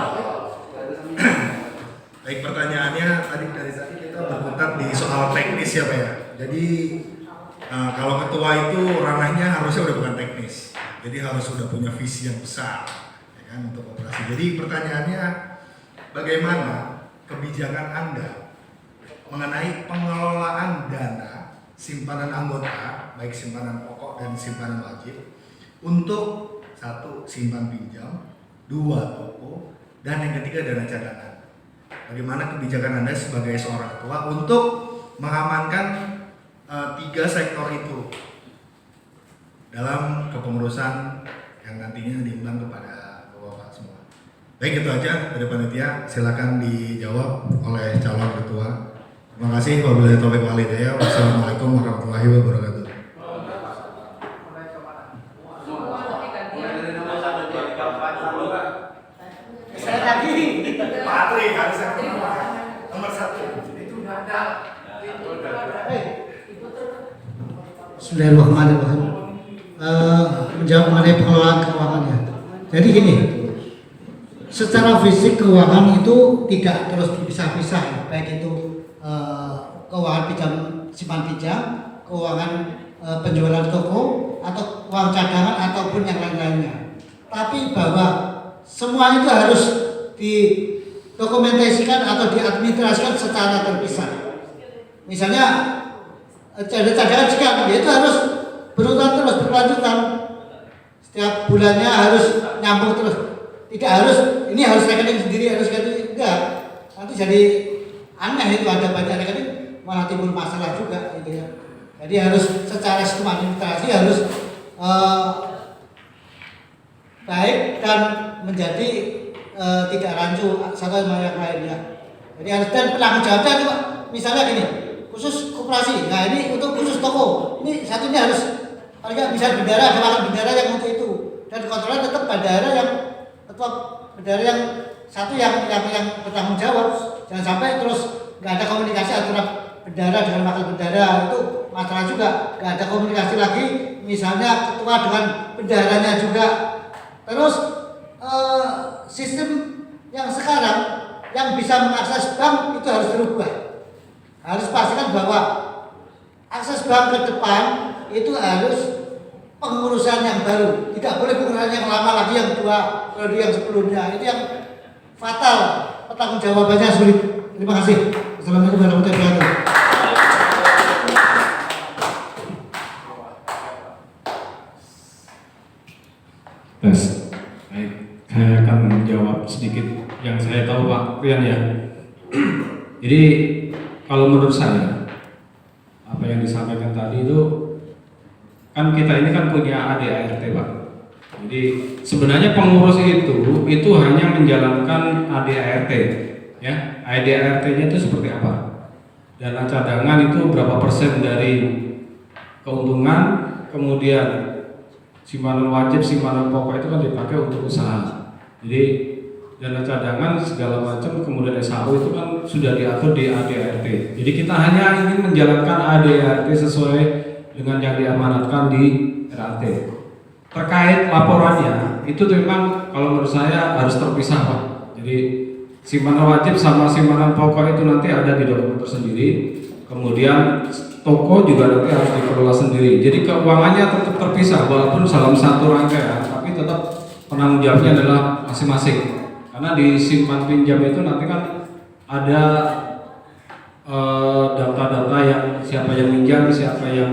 Baik, pertanyaannya tadi dari tadi kita berkutat di soal teknis ya Pak ya. Jadi kalau ketua itu ranahnya harusnya udah bukan teknis, jadi harus sudah punya visi yang besar ya kan untuk koperasi. Jadi pertanyaannya, bagaimana kebijakan Anda mengenai pengelolaan dana simpanan anggota, baik simpanan pokok dan simpanan wajib, untuk 1. simpan pinjam, 2. toko, dan yang ketiga dana cadangan. Bagaimana kebijakan Anda sebagai seorang ketua untuk mengamankan 3 sektor itu dalam kepengurusan yang nantinya diundang kepada Bapak semua. Baik, itu aja dari panitia, silakan dijawab oleh calon ketua. Terima kasih. Wabillahi taufiq wal hidayah. Wassalamualaikum warahmatullahi wabarakatuh. Saya tadi Patri harus nomor 1. Bismillahirrahmanirrahim. Menjawab mengenai pengelolaan keuangannya. Jadi gini, secara fisik keuangan itu tidak terus dipisah-pisah, baik itu keuangan pinjam simpan pinjam, keuangan penjualan toko, atau uang cadangan ataupun yang lain-lainnya. Tapi bahwa semua itu harus didokumentasikan atau diadministrasikan secara terpisah. Misalnya cadangan sekian, ya itu harus berurutan terus, berkelanjutan. Setiap bulannya harus nyambung terus. Tidak harus ini harus rekening sendiri, harus rekening enggak. Nanti jadi aneh itu, ada banyak rekening malah timbul masalah juga gitu ya. Jadi harus secara sistem administrasi harus baik dan menjadi tidak rancu satu sama yang lainnya. Jadi harus, dan penanggung jawabnya juga misalnya gini, khusus koperasi. Nah ini untuk khusus toko. Ini satunya harus paling bisa bendara, ada wakil bendara yang untuk itu. Dan kontrolnya tetap bendara yang satu yang bertanggung jawab. Jangan sampai terus nggak ada komunikasi antara bendara dengan wakil bendara, itu masalah juga. Nggak ada komunikasi lagi, misalnya ketua dengan bendaranya juga. Terus sistem yang sekarang yang bisa mengakses bank itu harus dirubah. Harus pastikan bahwa akses bank ke depan itu harus pengurusan yang baru, tidak boleh pengurusan yang lama lagi, yang 2 periode yang sebelumnya. Itu yang fatal, pertanggung jawabannya sulit. Terima kasih. Assalamualaikum warahmatullahi wabarakatuh. Tes. Baik, saya akan menjawab sedikit yang saya tahu Pak Rian ya. Jadi kalau menurut saya apa yang disampaikan tadi itu, kan kita ini kan punya ADART Pak. Jadi sebenarnya pengurus itu hanya menjalankan ADART ya. ADART-nya itu seperti apa? Dana cadangan itu berapa persen dari keuntungan, kemudian simpanan wajib, simpanan pokok itu kan dipakai untuk usaha. Jadi dana cadangan segala macam, kemudian SHU itu kan sudah diatur di ADART. Jadi kita hanya ingin menjalankan ADART sesuai dengan yang diamanatkan di RAT. Terkait laporannya, itu memang kalau menurut saya harus terpisah Pak. Jadi simpanan wajib sama simpanan pokok itu nanti ada di dokumen tersendiri. Kemudian toko juga nanti harus dikelola sendiri. Jadi keuangannya tetap terpisah walaupun dalam satu rangkaian, tapi tetap penanggung jawabnya adalah masing-masing. Karena di simpan pinjam itu nanti kan ada data-data yang siapa yang minjam, siapa yang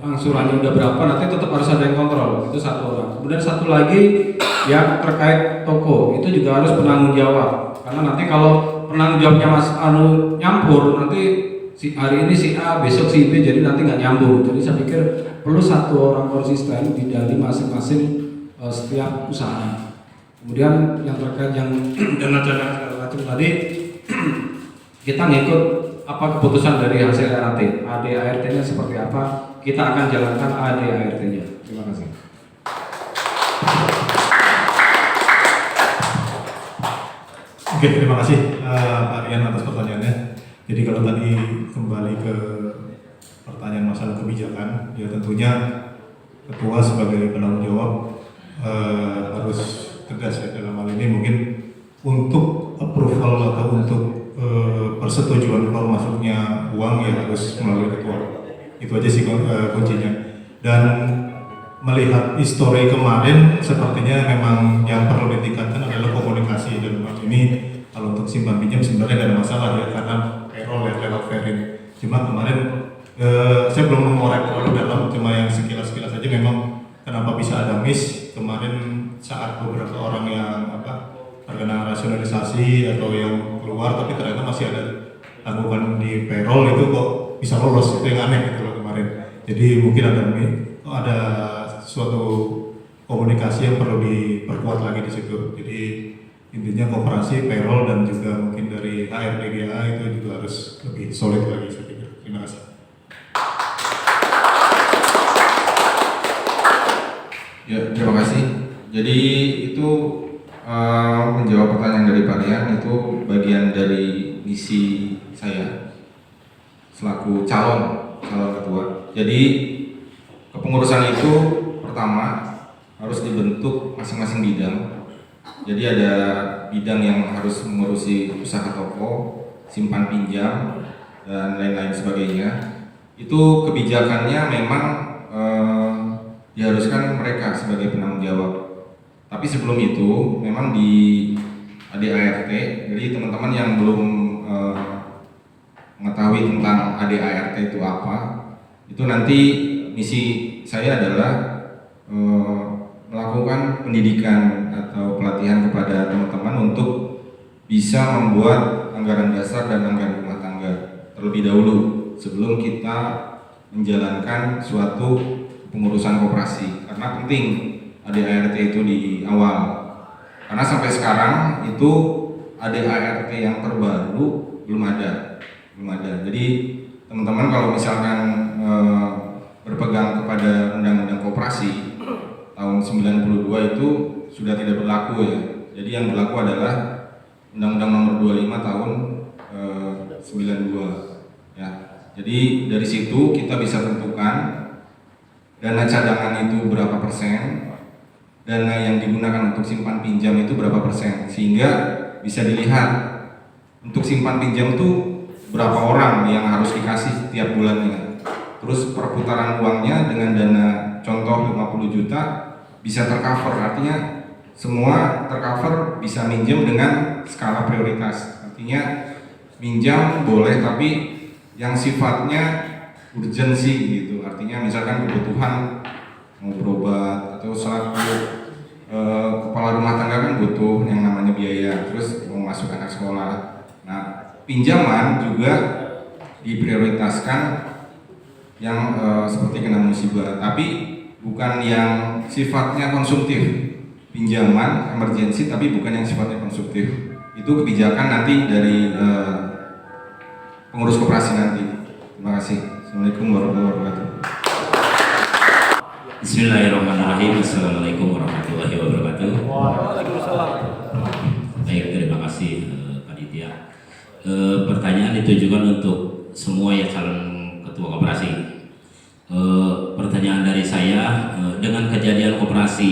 angsurannya udah berapa, nanti tetap harus ada yang kontrol. Itu satu orang. Kemudian satu lagi yang terkait toko, itu juga harus penanggung jawab. Karena nanti kalau penanggung jawabnya nyampur, nanti hari ini si A, besok si B, jadi nanti nggak nyambung. Jadi saya pikir perlu satu orang konsisten di dari masing-masing setiap usaha. Kemudian yang terkait yang dana cadangan segala macam tadi, kita ngikut apa keputusan dari hasil RAT. ADART-nya seperti apa, kita akan jalankan ADART-nya. Terima kasih. Oke, terima kasih Pak Rian atas pertanyaannya. Jadi kalau tadi kembali ke pertanyaan masalah kebijakan, ya tentunya ketua sebagai penanggung jawab harus tegas ya dalam hal ini. Mungkin untuk approval atau untuk persetujuan kalau masuknya uang ya harus melalui ketua. Itu aja sih kuncinya. Dan melihat histori kemarin, sepertinya memang yang perlu ditingkatkan adalah komunikasi. Dan ini kalau untuk simpan pinjam sebenarnya tidak ada masalah ya, karena payroll ya lewat Verin. Cuma kemarin saya belum mengorek terlalu dalam, cuma yang sekilas-sekilas saja memang kenapa bisa ada miss kemarin saat beberapa orang yang terkena rasionalisasi atau yang keluar, tapi ternyata masih ada tanggungan di payroll, itu kok bisa lolos, itu yang aneh gitu loh kemarin. Jadi mungkin ada suatu komunikasi yang perlu diperkuat lagi di situ. Jadi intinya koperasi, payroll, dan juga mungkin dari HRD GA itu juga harus lebih solid lagi saya pikir. Terima kasih. Ya, terima kasih. Jadi itu menjawab pertanyaan dari Pak Rian, itu bagian dari misi saya selaku calon ketua. Jadi kepengurusan itu pertama harus dibentuk masing-masing bidang. Jadi ada bidang yang harus mengurusi usaha toko, simpan pinjam, dan lain-lain sebagainya. Itu kebijakannya memang diharuskan mereka sebagai penanggung jawab. Tapi sebelum itu memang di ADART, jadi teman-teman yang belum mengetahui tentang ADART itu apa, itu nanti misi saya adalah melakukan pendidikan atau pelatihan kepada teman-teman untuk bisa membuat anggaran dasar dan anggaran rumah tangga terlebih dahulu sebelum kita menjalankan suatu pengurusan koperasi, karena penting ADART itu di awal. Karena sampai sekarang itu ADART yang terbaru belum ada. Jadi teman-teman kalau misalkan berpegang kepada Undang-Undang Koperasi tahun 92 itu sudah tidak berlaku ya. Jadi yang berlaku adalah Undang-Undang Nomor 25 tahun 92 ya. Jadi dari situ kita bisa tentukan dana cadangan itu berapa persen, dana yang digunakan untuk simpan pinjam itu berapa persen, sehingga bisa dilihat untuk simpan pinjam itu berapa orang yang harus dikasih setiap bulannya. Terus perputaran uangnya dengan dana contoh 50 juta bisa tercover, artinya semua tercover, bisa minjem dengan skala prioritas. Artinya minjam boleh, tapi yang sifatnya urgensi gitu, artinya misalkan kebutuhan mau berobat atau selaku kepala rumah tangga kan butuh yang namanya biaya, terus mau masuk anak sekolah. Nah, pinjaman juga diprioritaskan yang seperti kena musibah, tapi bukan yang sifatnya konsumtif. Pinjaman emergensi tapi bukan yang sifatnya konsumtif. Itu kebijakan nanti dari pengurus koperasi nanti. Terima kasih. Assalamualaikum warahmatullahi wabarakatuh. Bismillahirrahmanirrahim. Assalamualaikum warahmatullahi wabarakatuh. Waalaikumsalam. Baik, terima kasih Pak Ditya. Pertanyaan ditujukan untuk semua ya calon ketua koperasi. Pertanyaan dari saya, dengan kejadian koperasi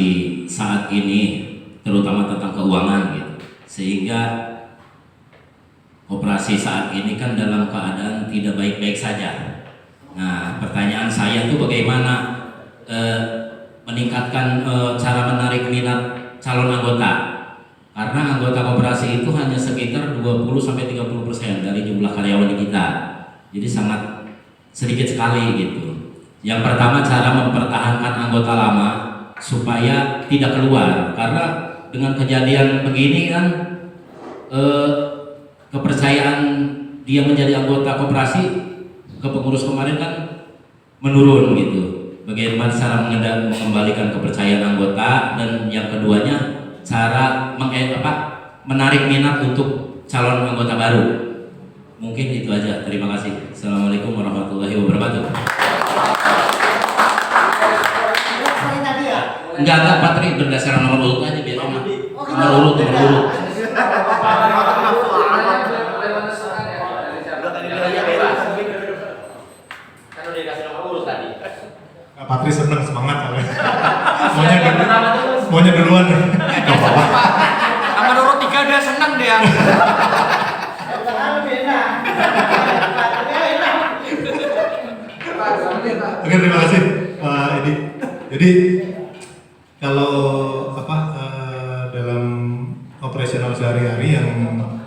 saat ini, terutama tentang keuangan gitu, sehingga koperasi saat ini kan dalam keadaan tidak baik-baik saja. Nah, pertanyaan saya tuh bagaimana meningkatkan cara menarik minat calon anggota, karena anggota koperasi itu hanya sekitar 20-30% dari jumlah karyawan kita, jadi sangat sedikit sekali gitu. Yang pertama, cara mempertahankan anggota lama supaya tidak keluar, karena dengan kejadian begini kan kepercayaan dia menjadi anggota koperasi ke pengurus kemarin kan menurun gitu. Bagaimana cara mengembalikan kepercayaan anggota, dan yang keduanya cara menarik minat untuk calon anggota baru. Mungkin itu aja. Terima kasih. Assalamualaikum warahmatullahi wabarakatuh. Enggak Patri, berdasarkan nomor urut aja biar enak. Nomor urut. duluan. Gak apa-apa. Sama nomor 3 dia seneng dia. Oke, terima kasih Edi. Jadi kalau dalam operasional sehari-hari yang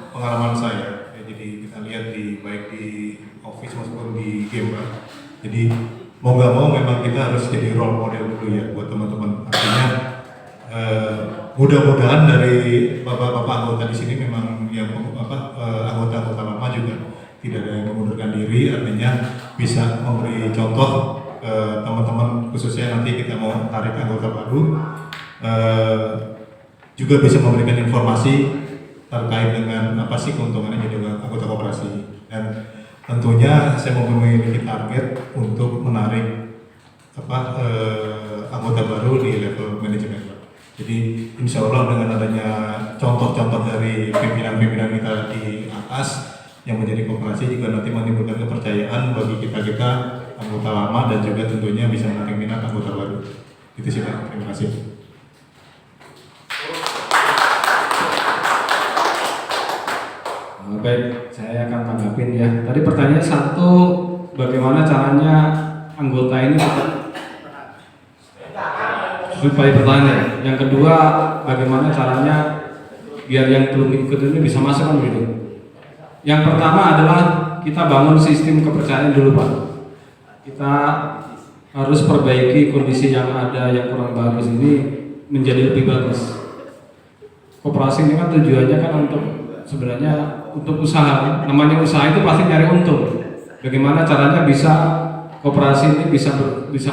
pengalaman saya, jadi kita lihat baik di office maupun di game, jadi mau nggak mau memang kita harus jadi role model dulu ya buat teman-teman. Artinya mudah-mudahan dari bapak-bapak anggota di sini memang yang anggota-anggota lama juga tidak ada yang mengundurkan diri, artinya bisa memberi contoh ke teman-teman, khususnya nanti kita mau tarik anggota baru, juga bisa memberikan informasi terkait dengan apa sih keuntungannya jadi anggota koperasi. Dan tentunya saya memiliki target untuk menarik anggota baru di level manajemen. Jadi insya Allah dengan adanya contoh-contoh dari pimpinan-pimpinan kita di atas yang menjadi koperasi juga nanti menimbulkan kepercayaan bagi kita anggota lama dan juga tentunya bisa menarik minat anggota baru. Itu sih Pak, terima kasih. Baik, saya akan tanggapin ya. Tadi pertanyaan satu, bagaimana caranya anggota ini supaya bertanya. Yang kedua, bagaimana caranya biar yang belum ikut ini bisa masuk kan begitu. Yang pertama adalah kita bangun sistem kepercayaan dulu Pak. Kita harus perbaiki kondisi yang ada yang kurang bagus ini menjadi lebih bagus. Koperasi ini kan tujuannya kan untuk sebenarnya untuk usaha. Namanya usaha itu pasti nyari untung. Bagaimana caranya bisa koperasi ini bisa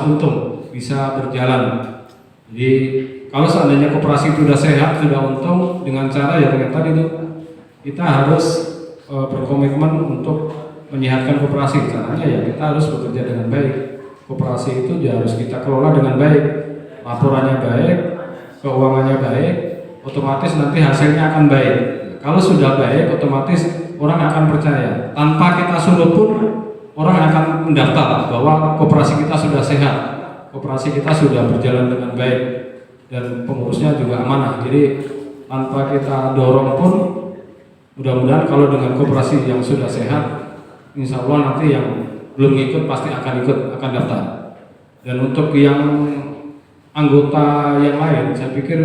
untung, bisa berjalan. Jadi kalau seandainya koperasi itu sudah sehat, sudah untung dengan cara ya dengan tadi itu kita harus berkomitmen untuk menyehatkan koperasi. Caranya ya kita harus bekerja dengan baik. Koperasi itu ya harus kita kelola dengan baik, laporannya baik, keuangannya baik, otomatis nanti hasilnya akan baik. Kalau sudah baik, otomatis orang akan percaya. Tanpa kita suruh pun orang akan mendaftar bahwa koperasi kita sudah sehat, koperasi kita sudah berjalan dengan baik, dan pengurusnya juga amanah. Jadi tanpa kita dorong pun, mudah-mudahan kalau dengan koperasi yang sudah sehat, insya Allah nanti yang belum ikut pasti akan ikut, akan daftar. Dan untuk yang anggota yang lain, saya pikir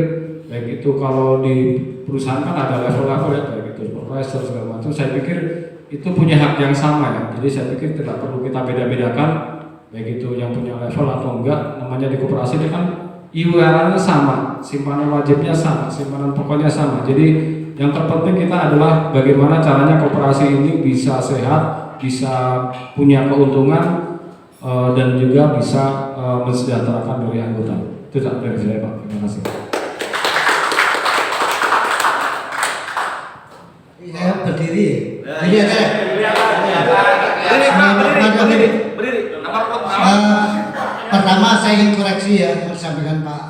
baik itu kalau di perusahaan kan ada level-level ya, baik itu supervisor segala macam. Saya pikir itu punya hak yang sama ya. Jadi saya pikir tidak perlu kita beda-bedakan, baik itu yang punya level atau enggak. Namanya di koperasi ini kan IUR-nya sama, simpanan wajibnya sama, simpanan pokoknya sama. Jadi yang terpenting kita adalah bagaimana caranya koperasi ini bisa sehat, bisa punya keuntungan, dan juga bisa mensejahterakan dari anggota. Itu dari saya Pak. Terima kasih. Saya berdiri. Berdiri aja. Berdiri. Pertama saya ingin koreksi ya yang disampaikan Pak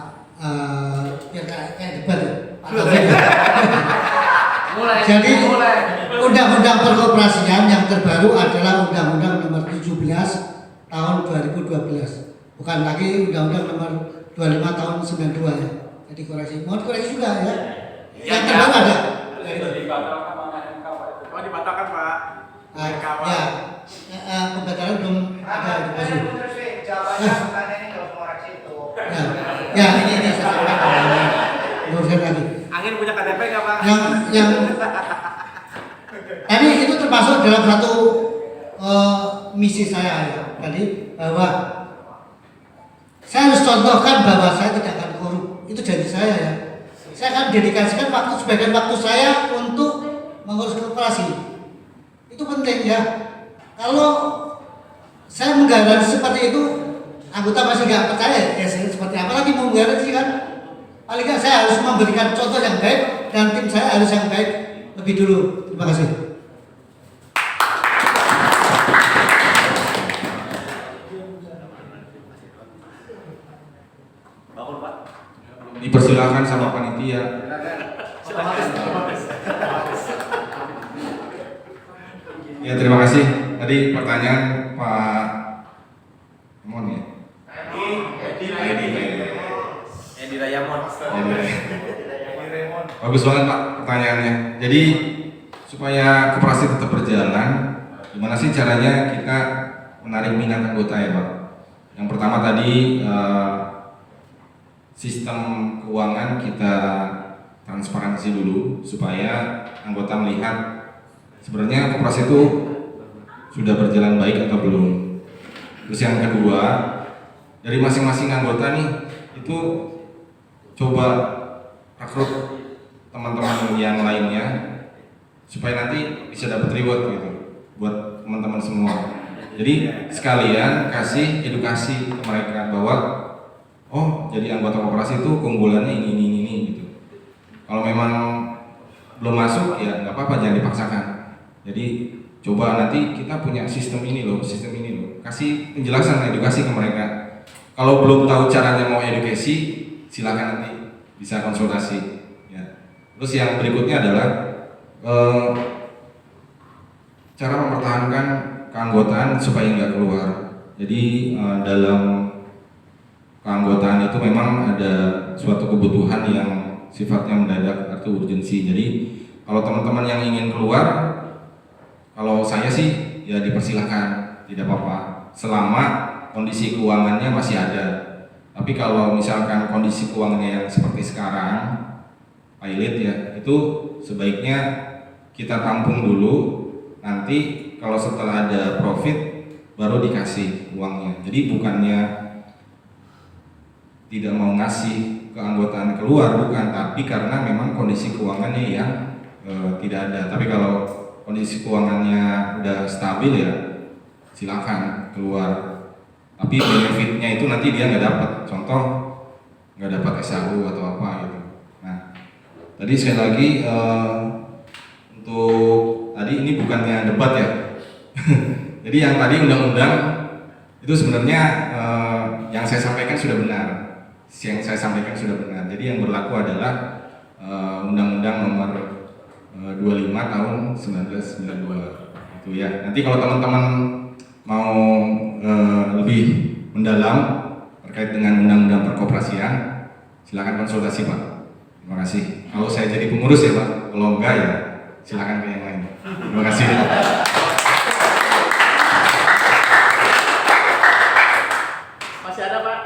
kayak debat ya. Pak Taufik. Jadi undang-undang perkoperasian yang terbaru adalah Undang-Undang Nomor 17 Tahun 2012. Bukan lagi Undang-Undang Nomor 25 Tahun 92 ya. Jadi koreksi. Mohon koreksi juga ya. Yang terbaru ada. Oh, dibatalkan Pak. Ya, pembatalan belum ada edukasi. Ya, ini saya sampaikan. Luruskan lagi. Angin punya KTP nggak Pak? Yang tadi itu termasuk dalam satu misi saya ya. Tadi bahwa saya harus contohkan bahwa saya tidak akan korup. Itu janji saya ya. Saya akan dedikasikan sebagian waktu saya untuk mengurus koperasi. Itu penting ya. Kalau saya menggaransi seperti itu, anggota masih nggak percaya ya saya seperti apa lagi mau menggaransi kan? Paling nggak saya harus memberikan contoh yang baik dan tim saya harus yang baik lebih dulu. Terima kasih. Dipersilakan sama panitia. Ya, terima kasih. Tadi pertanyaan Pak Mon ya. Edi Rayamon. Bagus banget Pak pertanyaannya. Jadi supaya koperasi tetap berjalan, gimana sih caranya kita menarik minat anggota ya Pak? Yang pertama tadi sistem keuangan kita transparansi dulu supaya anggota melihat sebenarnya koperasi itu sudah berjalan baik atau belum. Terus yang kedua, dari masing-masing anggota nih itu coba rekrut teman-teman yang lainnya supaya nanti bisa dapat reward gitu buat teman-teman semua. Jadi sekalian kasih edukasi ke mereka bahwa oh jadi anggota koperasi itu keunggulannya ini gitu. Kalau memang belum masuk ya nggak apa-apa, jangan dipaksakan. Jadi coba nanti kita punya sistem ini loh, kasih penjelasan edukasi ke mereka. Kalau belum tahu caranya mau edukasi, silakan nanti bisa konsultasi. Ya. Terus yang berikutnya adalah cara mempertahankan keanggotaan supaya nggak keluar. Jadi dalam keanggotaan itu memang ada suatu kebutuhan yang sifatnya mendadak atau urgensi. Jadi kalau teman-teman yang ingin keluar, kalau saya sih ya dipersilakan, tidak apa-apa, selama kondisi keuangannya masih ada. Tapi kalau misalkan kondisi keuangannya yang seperti sekarang, pilot ya, itu sebaiknya kita tampung dulu. Nanti kalau setelah ada profit baru dikasih uangnya. Jadi bukannya tidak mau ngasih keanggotaan keluar, bukan, tapi karena memang kondisi keuangannya yang tidak ada. Tapi kalau kondisi keuangannya udah stabil ya silakan keluar. Tapi benefitnya itu nanti dia nggak dapat. Contoh nggak dapat SAU atau apa gitu. Nah, tadi sekali lagi untuk tadi ini bukannya debat ya. Jadi yang tadi undang-undang itu sebenarnya yang saya sampaikan sudah benar. Jadi yang berlaku adalah Undang-Undang Nomor 25 Tahun 1992 itu ya. Nanti kalau teman-teman mau lebih mendalam terkait dengan Undang-Undang Perkoperasian, silakan konsultasi Pak. Terima kasih. Kalau saya jadi pengurus ya Pak, kalau enggak ya silakan ke yang lain. Terima kasih. Masih ada Pak?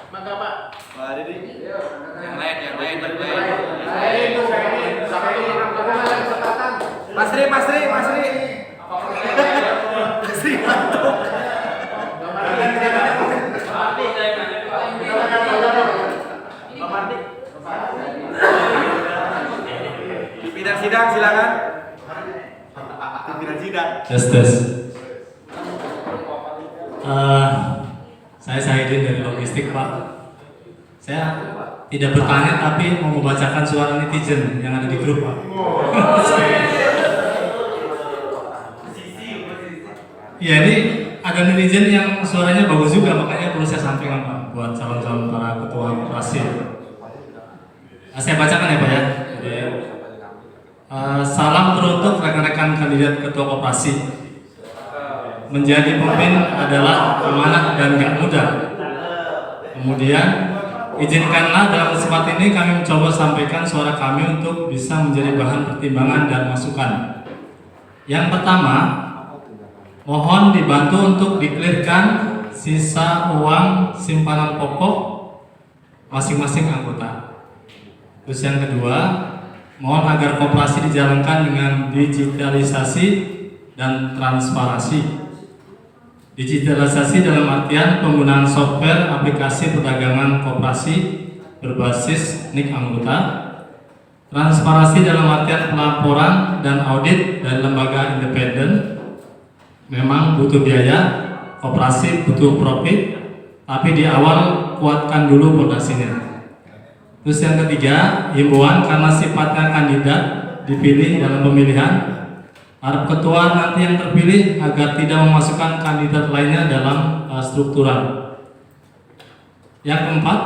Mangga Pak. Pak Didi. Yang lain. Mas Ri. Di bidang sidang silakan. Tes. Saya Sahidin dari logistik Pak. Saya tidak bertanya tapi mau membacakan suara netizen yang ada di grup Pak. Ya ini ada netizen yang suaranya bagus juga, makanya perlu saya sampaikan Pak buat calon-calon para ketua koperasi. Saya bacakan ya Pak ya. Jadi, salam teruntuk rekan-rekan kandidat ketua koperasi. Menjadi pemimpin adalah amanah dan gak mudah. Kemudian izinkanlah dalam kesempatan ini kami mencoba sampaikan suara kami untuk bisa menjadi bahan pertimbangan dan masukan. Yang pertama, mohon dibantu untuk dikelirkan sisa uang simpanan pokok masing-masing anggota. Terus yang kedua, mohon agar koperasi dijalankan dengan digitalisasi dan transparansi. Digitalisasi dalam artian penggunaan software aplikasi perdagangan koperasi berbasis NIK anggota. Transparansi dalam artian pelaporan dan audit dari lembaga independen. Memang butuh biaya, koperasi butuh profit, tapi di awal kuatkan dulu fondasinya. Terus yang ketiga, himbauan karena sifatnya kandidat dipilih dalam pemilihan, harap ketua nanti yang terpilih agar tidak memasukkan kandidat lainnya dalam struktural. Yang keempat,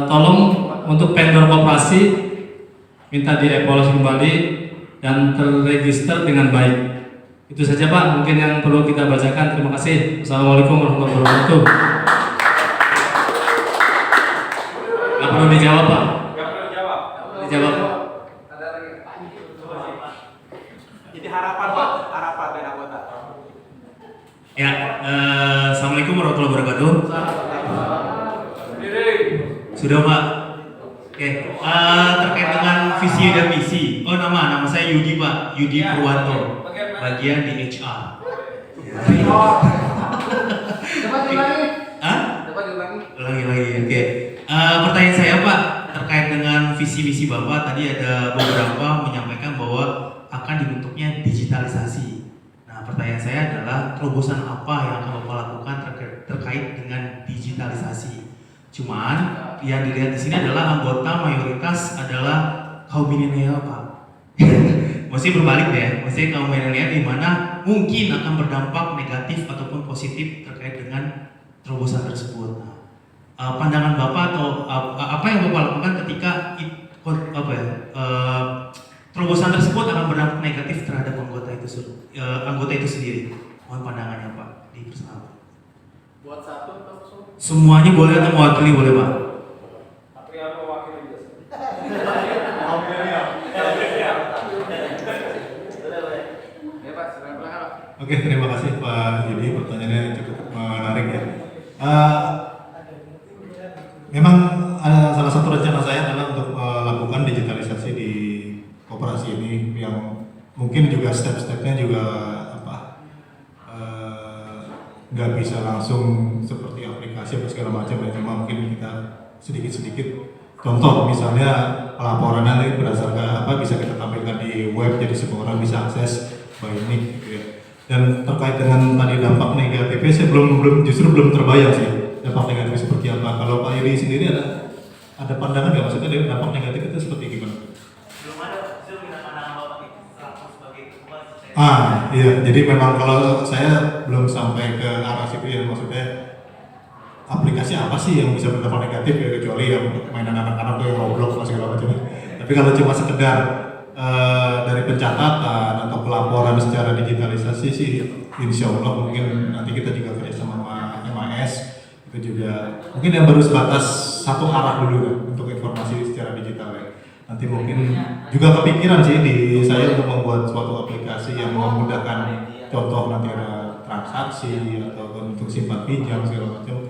tolong untuk vendor koperasi minta dievaluasi kembali dan terregister dengan baik. Itu saja Pak, mungkin yang perlu kita bacakan. Terima kasih. Assalamualaikum warahmatullahi wabarakatuh. Gak perlu dijawab Pak. Jadi harapan Pak, harapan dari anggota. Ya, Assalamualaikum warahmatullahi wabarakatuh. Sudah Pak. Oke, terkait dengan visi dan misi. Oh nama saya Yudi Pak, Yudi Purwanto, bagian di HR. Ulangi. Oke. Pertanyaan saya Pak, terkait dengan visi misi Bapak tadi ada beberapa menyampaikan bahwa akan dibentuknya digitalisasi. Nah, pertanyaan saya adalah terobosan apa yang akan Bapak lakukan terkait dengan digitalisasi? Cuman yang dilihat di sini adalah anggota mayoritas adalah kaum milenial Pak. Masih berbalik ya, masih kaum milenial di mana mungkin akan berdampak negatif ataupun positif terkait dengan terobosan tersebut. Pandangan Bapak atau apa yang Bapak lakukan ketika terobosan tersebut akan berdampak negatif terhadap anggota itu sendiri? Mohon pandangannya Pak di persahabatan. Buat satu atau Semuanya boleh atau mewakili boleh Pak? tapi apa wakilnya biasa? Ya Pak, silakan. Oke, terima kasih Pak Yudi, pertanyaannya cukup menarik ya. Memang salah satu rencana saya adalah untuk melakukan digitalisasi di koperasi ini yang mungkin juga step-stepnya juga nggak bisa langsung seperti aplikasi atau segala macam ya, cuma mungkin kita sedikit-sedikit contoh misalnya pelaporannya ini berdasarkan bisa kita tampilkan di web jadi semua orang bisa akses by link gitu ya. Dan terkait dengan tadi dampak negatifnya saya belum terbayang sih dampak negatif seperti apa. Kalau Pak Yudi sendiri ada pandangan nggak, maksudnya dari dampak negatif itu seperti gimana? Belum ada pandangan Bapak selaku sebagai ketua. Iya, jadi memang kalau saya belum sampai ke arah situ ya, maksudnya aplikasi apa sih yang bisa berdampak negatif ya, kecuali yang mainan anak-anak yang Roblox atau segala macam. Tapi kalau cuma sekedar dari pencatatan atau pelaporan secara digitalisasi sih, insya Allah mungkin nanti kita juga kerjasama sama MAS itu juga mungkin yang baru sebatas satu arah dulu kan untuk informasi secara digital ya. Nanti mungkin juga kepikiran sih di saya untuk membuat suatu aplikasi yang memudahkan contoh nanti ada transaksi atau untuk simpan pinjam segala macam,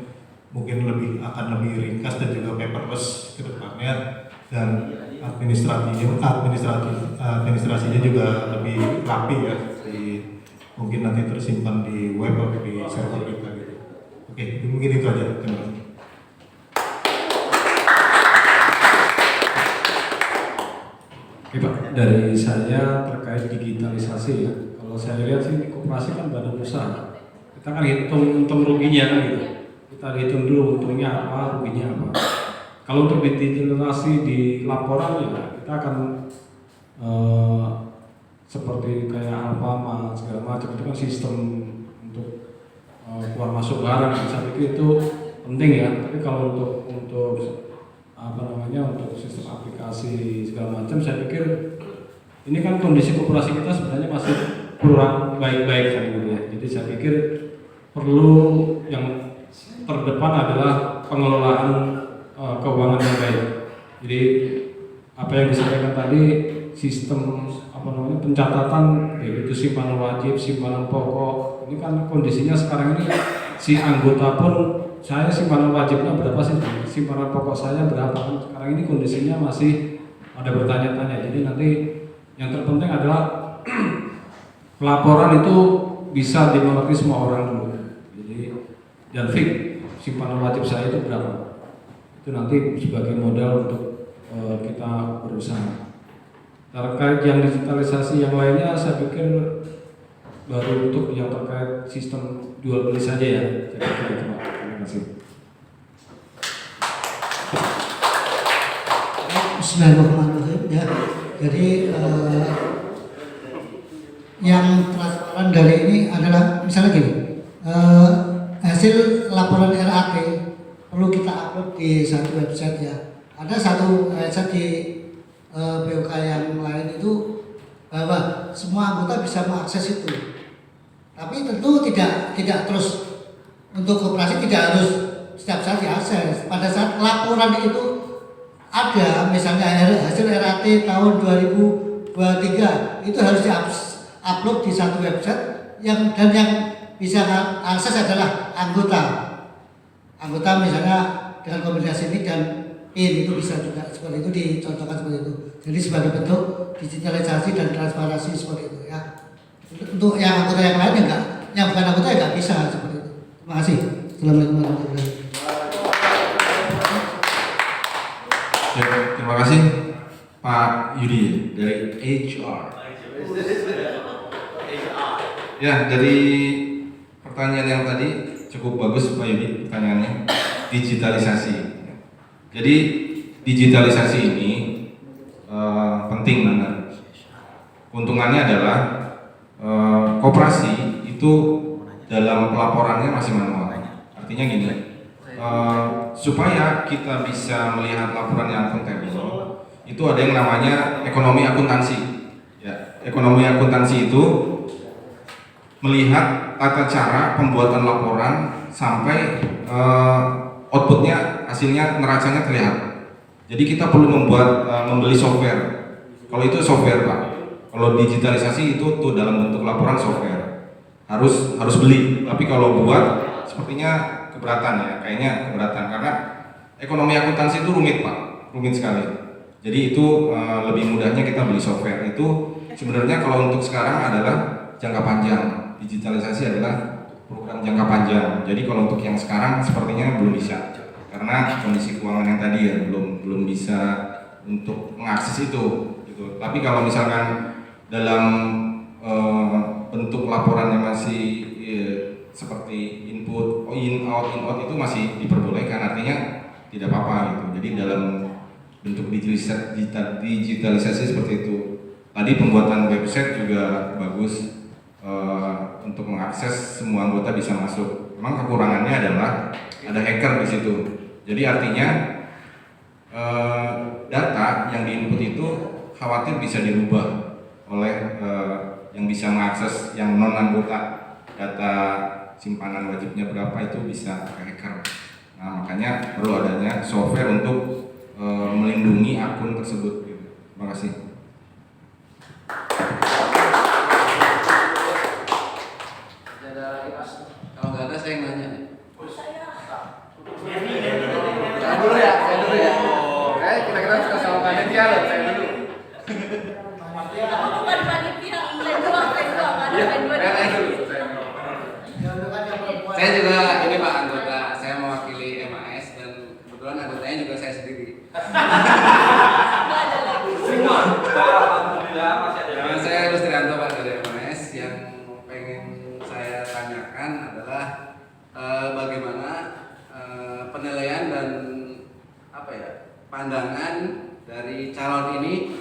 mungkin akan lebih ringkas dan juga paperless ke depannya, dan administrasinya juga lebih rapi ya, mungkin nanti tersimpan di web atau di server kita gitu. Oke, mungkin itu aja. Terima kasih. Oke Pak, dari saya terkait digitalisasi ya, kalau saya lihat sih koperasi kan badan usaha, kita kan hitung untung ruginya kan gitu, kita hitung dulu untungnya apa, ruginya apa. Kalau untuk digitalisasi di laporan ya kita akan seperti kayak Alfamart segala macam, itu kan sistem untuk keluar masuk barang, saya pikir itu penting ya. Tapi kalau untuk untuk sistem aplikasi segala macam, saya pikir ini kan kondisi koperasi kita sebenarnya masih kurang baik-baik kan gitu ya. Jadi saya pikir perlu yang terdepan adalah pengelolaan keuangan yang baik. Jadi apa yang disampaikan tadi, sistem pencatatan yaitu simpanan wajib, simpanan pokok. Ini kan kondisinya sekarang ini si anggota pun, saya simpanan wajibnya berapa sih, simpanan pokok saya berapa, sekarang ini kondisinya masih ada bertanya-tanya. Jadi nanti yang terpenting adalah pelaporan itu bisa dimengerti semua orang dulu. Jadi dan fix simpanan wajib saya itu berapa, itu nanti sebagai modal untuk kita berusaha. Terkait yang digitalisasi yang lainnya, saya pikir baru untuk yang terkait sistem jual beli saja ya. Saya pikir itu, Pak. Terima kasih. Bismillahirrahmanirrahim ya. Jadi yang transparan dari ini adalah misalnya gini, hasil laporan RAT perlu kita upload di satu website ya. Ada satu website di BOK yang lain itu bahwa semua anggota bisa mengakses itu. Tapi tentu tidak terus untuk koperasi tidak harus setiap saat diakses. Pada saat laporan itu ada misalnya hasil RAT tahun 2023 itu harus upload di satu website yang bisa akses adalah anggota misalnya dengan kombinasi NIK dan PIN itu bisa juga seperti itu, dicontohkan seperti itu. Jadi sebagai bentuk digitalisasi dan transparansi seperti itu ya. Untuk yang anggota yang lain enggak, yang bukan anggota enggak bisa seperti itu. Terima kasih. Assalamualaikum warahmatullahi wabarakatuh. Ya, terima kasih Pak Yudi dari HR. Ya, dari pertanyaan yang tadi cukup bagus Pak Yudi pertanyaannya. Digitalisasi. Jadi digitalisasi ini penting banget. Keuntungannya adalah koperasi itu dalam pelaporannya masih manual. Artinya gini, supaya kita bisa melihat laporan yang akuntabel, itu ada yang namanya ekonomi akuntansi. Ya, ekonomi akuntansi itu melihat tata cara pembuatan laporan sampai outputnya, hasilnya, neracanya terlihat. Jadi kita perlu membeli software. Kalau itu software Pak. Kalau digitalisasi itu tuh dalam bentuk laporan software. Harus beli. Tapi kalau buat sepertinya keberatan ya. Kayaknya keberatan karena ekonomi akuntansi itu rumit Pak. Rumit sekali. Jadi itu lebih mudahnya kita beli software. Itu sebenarnya kalau untuk sekarang adalah jangka panjang. Digitalisasi adalah program jangka panjang. Jadi kalau untuk yang sekarang sepertinya belum bisa karena kondisi keuangan yang tadi ya belum bisa untuk mengakses itu. Gitu. Tapi kalau misalkan dalam bentuk laporannya masih seperti input, in out itu masih diperbolehkan, artinya tidak apa-apa gitu. Jadi dalam bentuk digitalisasi seperti itu. Tadi pembuatan website juga bagus. Untuk mengakses semua anggota bisa masuk. Memang kekurangannya adalah ada hacker di situ. Jadi artinya data yang diinput itu khawatir bisa dirubah oleh yang bisa mengakses yang non anggota. Data simpanan wajibnya berapa itu bisa ke hacker. Nah makanya perlu adanya software untuk melindungi akun tersebut. Terima kasih. Kalau nggak ada saya yang nanya nih. Saya dulu ya. Kita suka sama panitia loh, saya dulu. Aku bukan panitia, saya dulu. Saya juga ini Pak anggota, saya mewakili MAS dan kebetulan anggotanya juga saya sendiri. Saya Rustrianto Pak dari MAS. Yang pengen saya tanyakan adalah bagaimana penilaian dan pandangan dari calon ini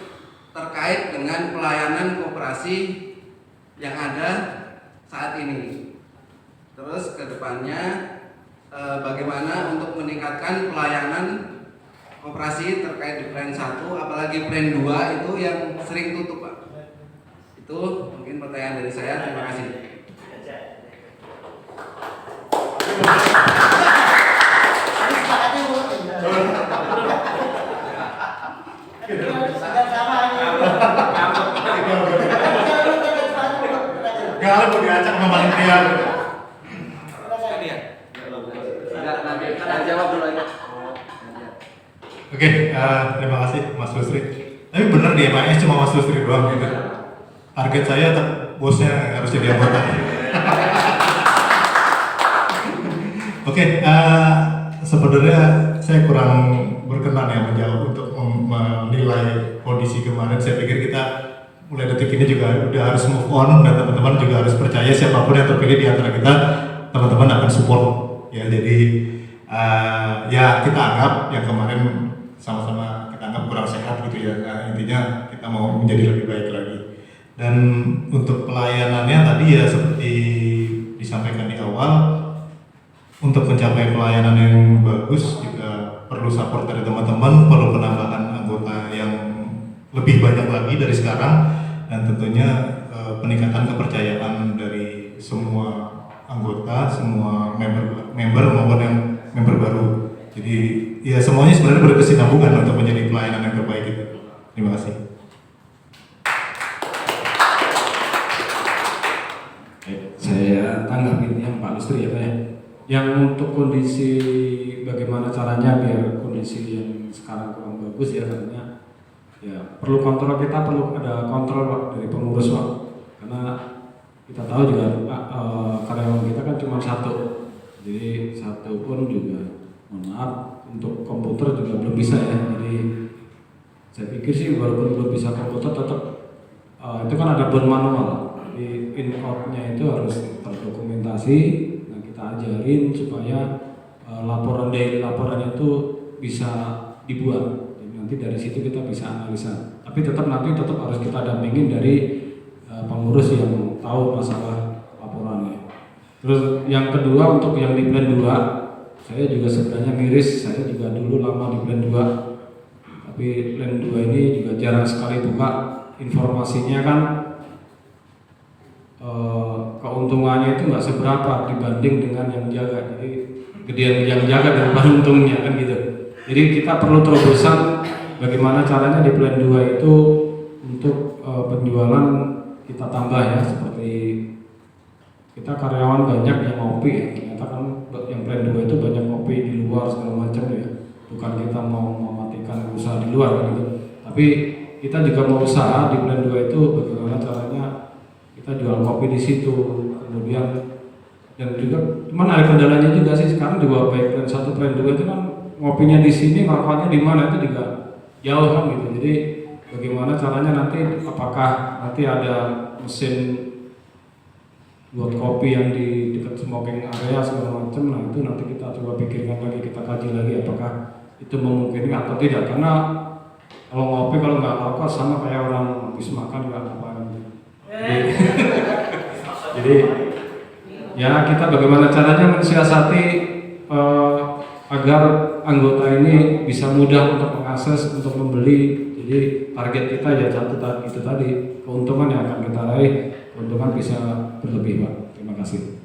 terkait dengan pelayanan koperasi yang ada saat ini. Terus ke depannya bagaimana untuk meningkatkan pelayanan koperasi terkait di plan 1 apalagi plan 2 itu yang sering tutup Pak. Itu mungkin pertanyaan dari saya. Terima kasih. Kalau mau diacak sama panitia. Jawab dulu aja. Oke, terima kasih Mas Lusri. Tapi benar di MAS cuma Mas Lusri doang gitu. Target saya bosnya harus jadi anggota. Oke, sebenarnya saya kurang berkenan ya menjawab untuk menilai kondisi kemarin. Saya pikir kita mulai detik ini juga udah harus move on dan teman-teman juga harus percaya siapapun yang terpilih di antara kita, teman-teman akan support ya. Jadi ya kita anggap yang kemarin sama-sama kita anggap kurang sehat gitu ya. Nah, intinya kita mau menjadi lebih baik lagi. Dan untuk pelayanannya tadi ya seperti disampaikan di awal, untuk mencapai pelayanan yang bagus juga perlu support dari teman-teman, perlu penambahan anggota yang lebih banyak lagi dari sekarang, dan tentunya peningkatan kepercayaan dari semua anggota, semua member maupun yang member baru. Jadi ya semuanya sebenarnya berkesinambungan untuk menjadi pelayanan yang terbaik itu. Terima kasih. tanggapi yang Pak Listri ya Pak ya. Yang untuk kondisi bagaimana caranya biar kondisi yang sekarang kurang bagus ya katanya ya perlu kontrol, kita perlu ada kontrol Pak dari pengurus Pak, karena kita tahu juga karyawan kita kan cuma satu, jadi satu pun juga mohon maaf untuk komputer juga belum bisa ya, jadi saya pikir sih walaupun belum bisa komputer tetap itu kan ada bon manual, di in out-nya itu harus terdokumentasi. Nah kita ajarin supaya daily laporannya itu bisa dibuat. Jadi nanti dari situ kita bisa analisa. Tapi tetap harus kita dampingin dari pengurus yang tahu masalah laporannya. Terus yang kedua untuk yang di plan 2, saya juga sebenarnya miris. Saya juga dulu lama di plan 2. Tapi plan 2 ini juga jarang sekali buka informasinya kan. Keuntungannya itu nggak seberapa dibanding dengan yang jaga, jadi gedean yang jaga daripada untungnya kan gitu. Jadi kita perlu terobosan bagaimana caranya di plan 2 itu untuk penjualan kita tambah ya, seperti kita karyawan banyak yang ngopi ya, ternyata kan yang plan 2 itu banyak ngopi di luar segala macam ya, bukan kita mau mematikan usaha di luar kan gitu, tapi kita juga mau usaha di plan 2 itu bagaimana caranya kita jual kopi di situ. Kemudian dan juga cuman ada kendalanya juga sih sekarang juga, baik plan 1 plan 2 itu kan ngopinya di sini, makannya di mana itu juga jauh kan gitu. Jadi bagaimana caranya nanti, apakah nanti ada mesin buat kopi yang di dekat smoking area segala macam. Nah itu nanti kita coba pikirkan lagi, kita kaji lagi apakah itu memungkinkan atau tidak, karena kalau ngopi kalau nggak rokok sama kayak orang habis makan nggak apa-apa. Jadi ya kita bagaimana caranya mensiasati agar anggota ini bisa mudah untuk mengakses, untuk membeli. Jadi target kita ya itu tadi, keuntungan yang akan kita raih, keuntungan bisa berlebih Pak. Terima kasih.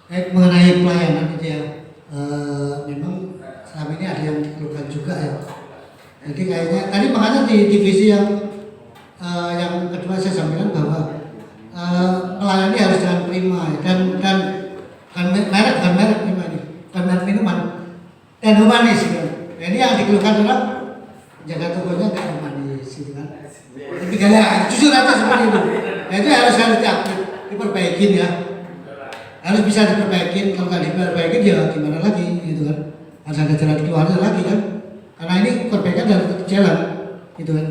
Baik, mengenai pelayanan itu ya, memang selama ini ada yang dikeluhkan juga ya. Jadi kayaknya tadi makanya di divisi yang kedua saya sampaikan bahwa melayani harus dengan prima ya, dan merek prima ini, bukan merek minuman dan humanis gitu. Nah, ini yang dikeluhkan adalah jaga tokonya nggak humanis gitu kan. Tapi gaya jujur aja seperti itu. Nah, itu harus diperbaikin ya. Harus bisa diperbaikin, kalau nggak diperbaikin ya gimana lagi gitu kan. Harus ada jalan keluarnya lagi kan. Karena ini perbaikan dari tetap jalan gitu kan.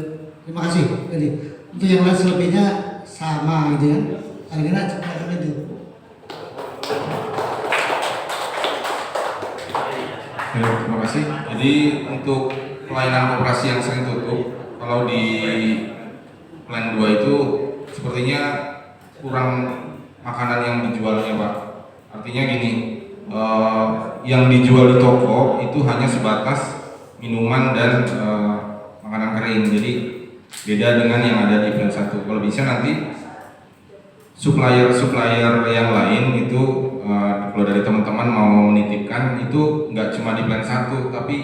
Terima kasih. Jadi untuk yang lain selebihnya sama gitu kan. Kira-kira seperti itu. Terima kasih. Jadi untuk pelayanan operasi yang sering tutup, kalau di plan 2 itu sepertinya kurang makanan yang dijualnya Pak. Artinya gini, yang dijual di toko itu hanya sebatas minuman dan makanan kering. Jadi beda dengan yang ada di plan 1. Kalau bisa nanti supplier yang lain itu kalau dari teman-teman mau menitipkan itu nggak cuma di plan 1 tapi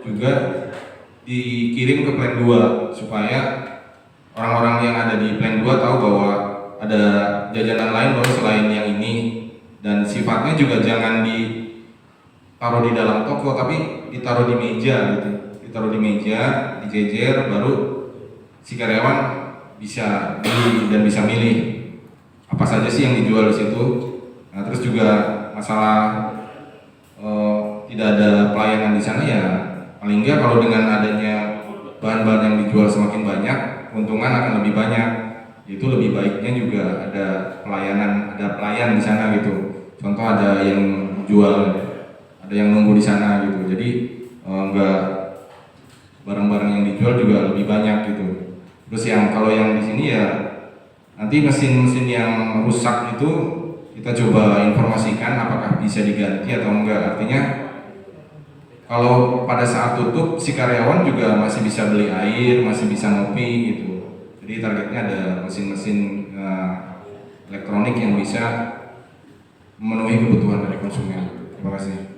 juga dikirim ke plan 2 supaya orang-orang yang ada di plan 2 tahu bahwa ada jajanan lain loh selain yang ini, dan sifatnya juga jangan ditaruh di dalam toko tapi ditaruh di meja gitu. Ditaruh di meja, dijejer, baru si karyawan bisa beli dan bisa milih apa saja sih yang dijual di situ. Nah, terus juga masalah tidak ada pelayanan di sana ya, paling enggak kalau dengan adanya bahan-bahan yang dijual semakin banyak, keuntungan akan lebih banyak. Itu lebih baiknya juga ada pelayan di sana gitu. Contoh ada yang jual, ada yang nunggu di sana gitu. Jadi enggak barang-barang yang dijual juga lebih banyak gitu. Terus kalau yang di sini ya nanti mesin-mesin yang rusak itu kita coba informasikan apakah bisa diganti atau enggak. Artinya kalau pada saat tutup si karyawan juga masih bisa beli air, masih bisa ngopi gitu. Jadi targetnya ada mesin-mesin elektronik yang bisa memenuhi kebutuhan dari konsumen. Terima kasih.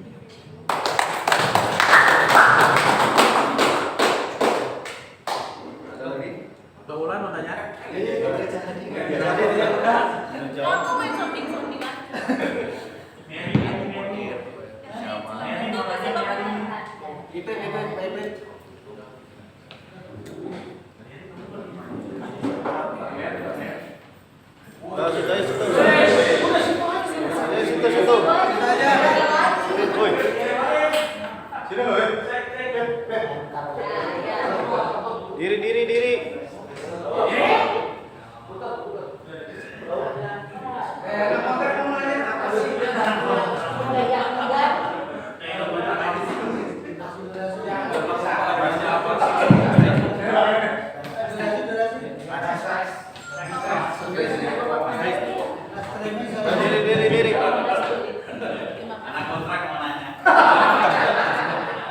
Mbak Wulan mau tanya? Aku main shopping aja. Itu pasti Bapak Diri.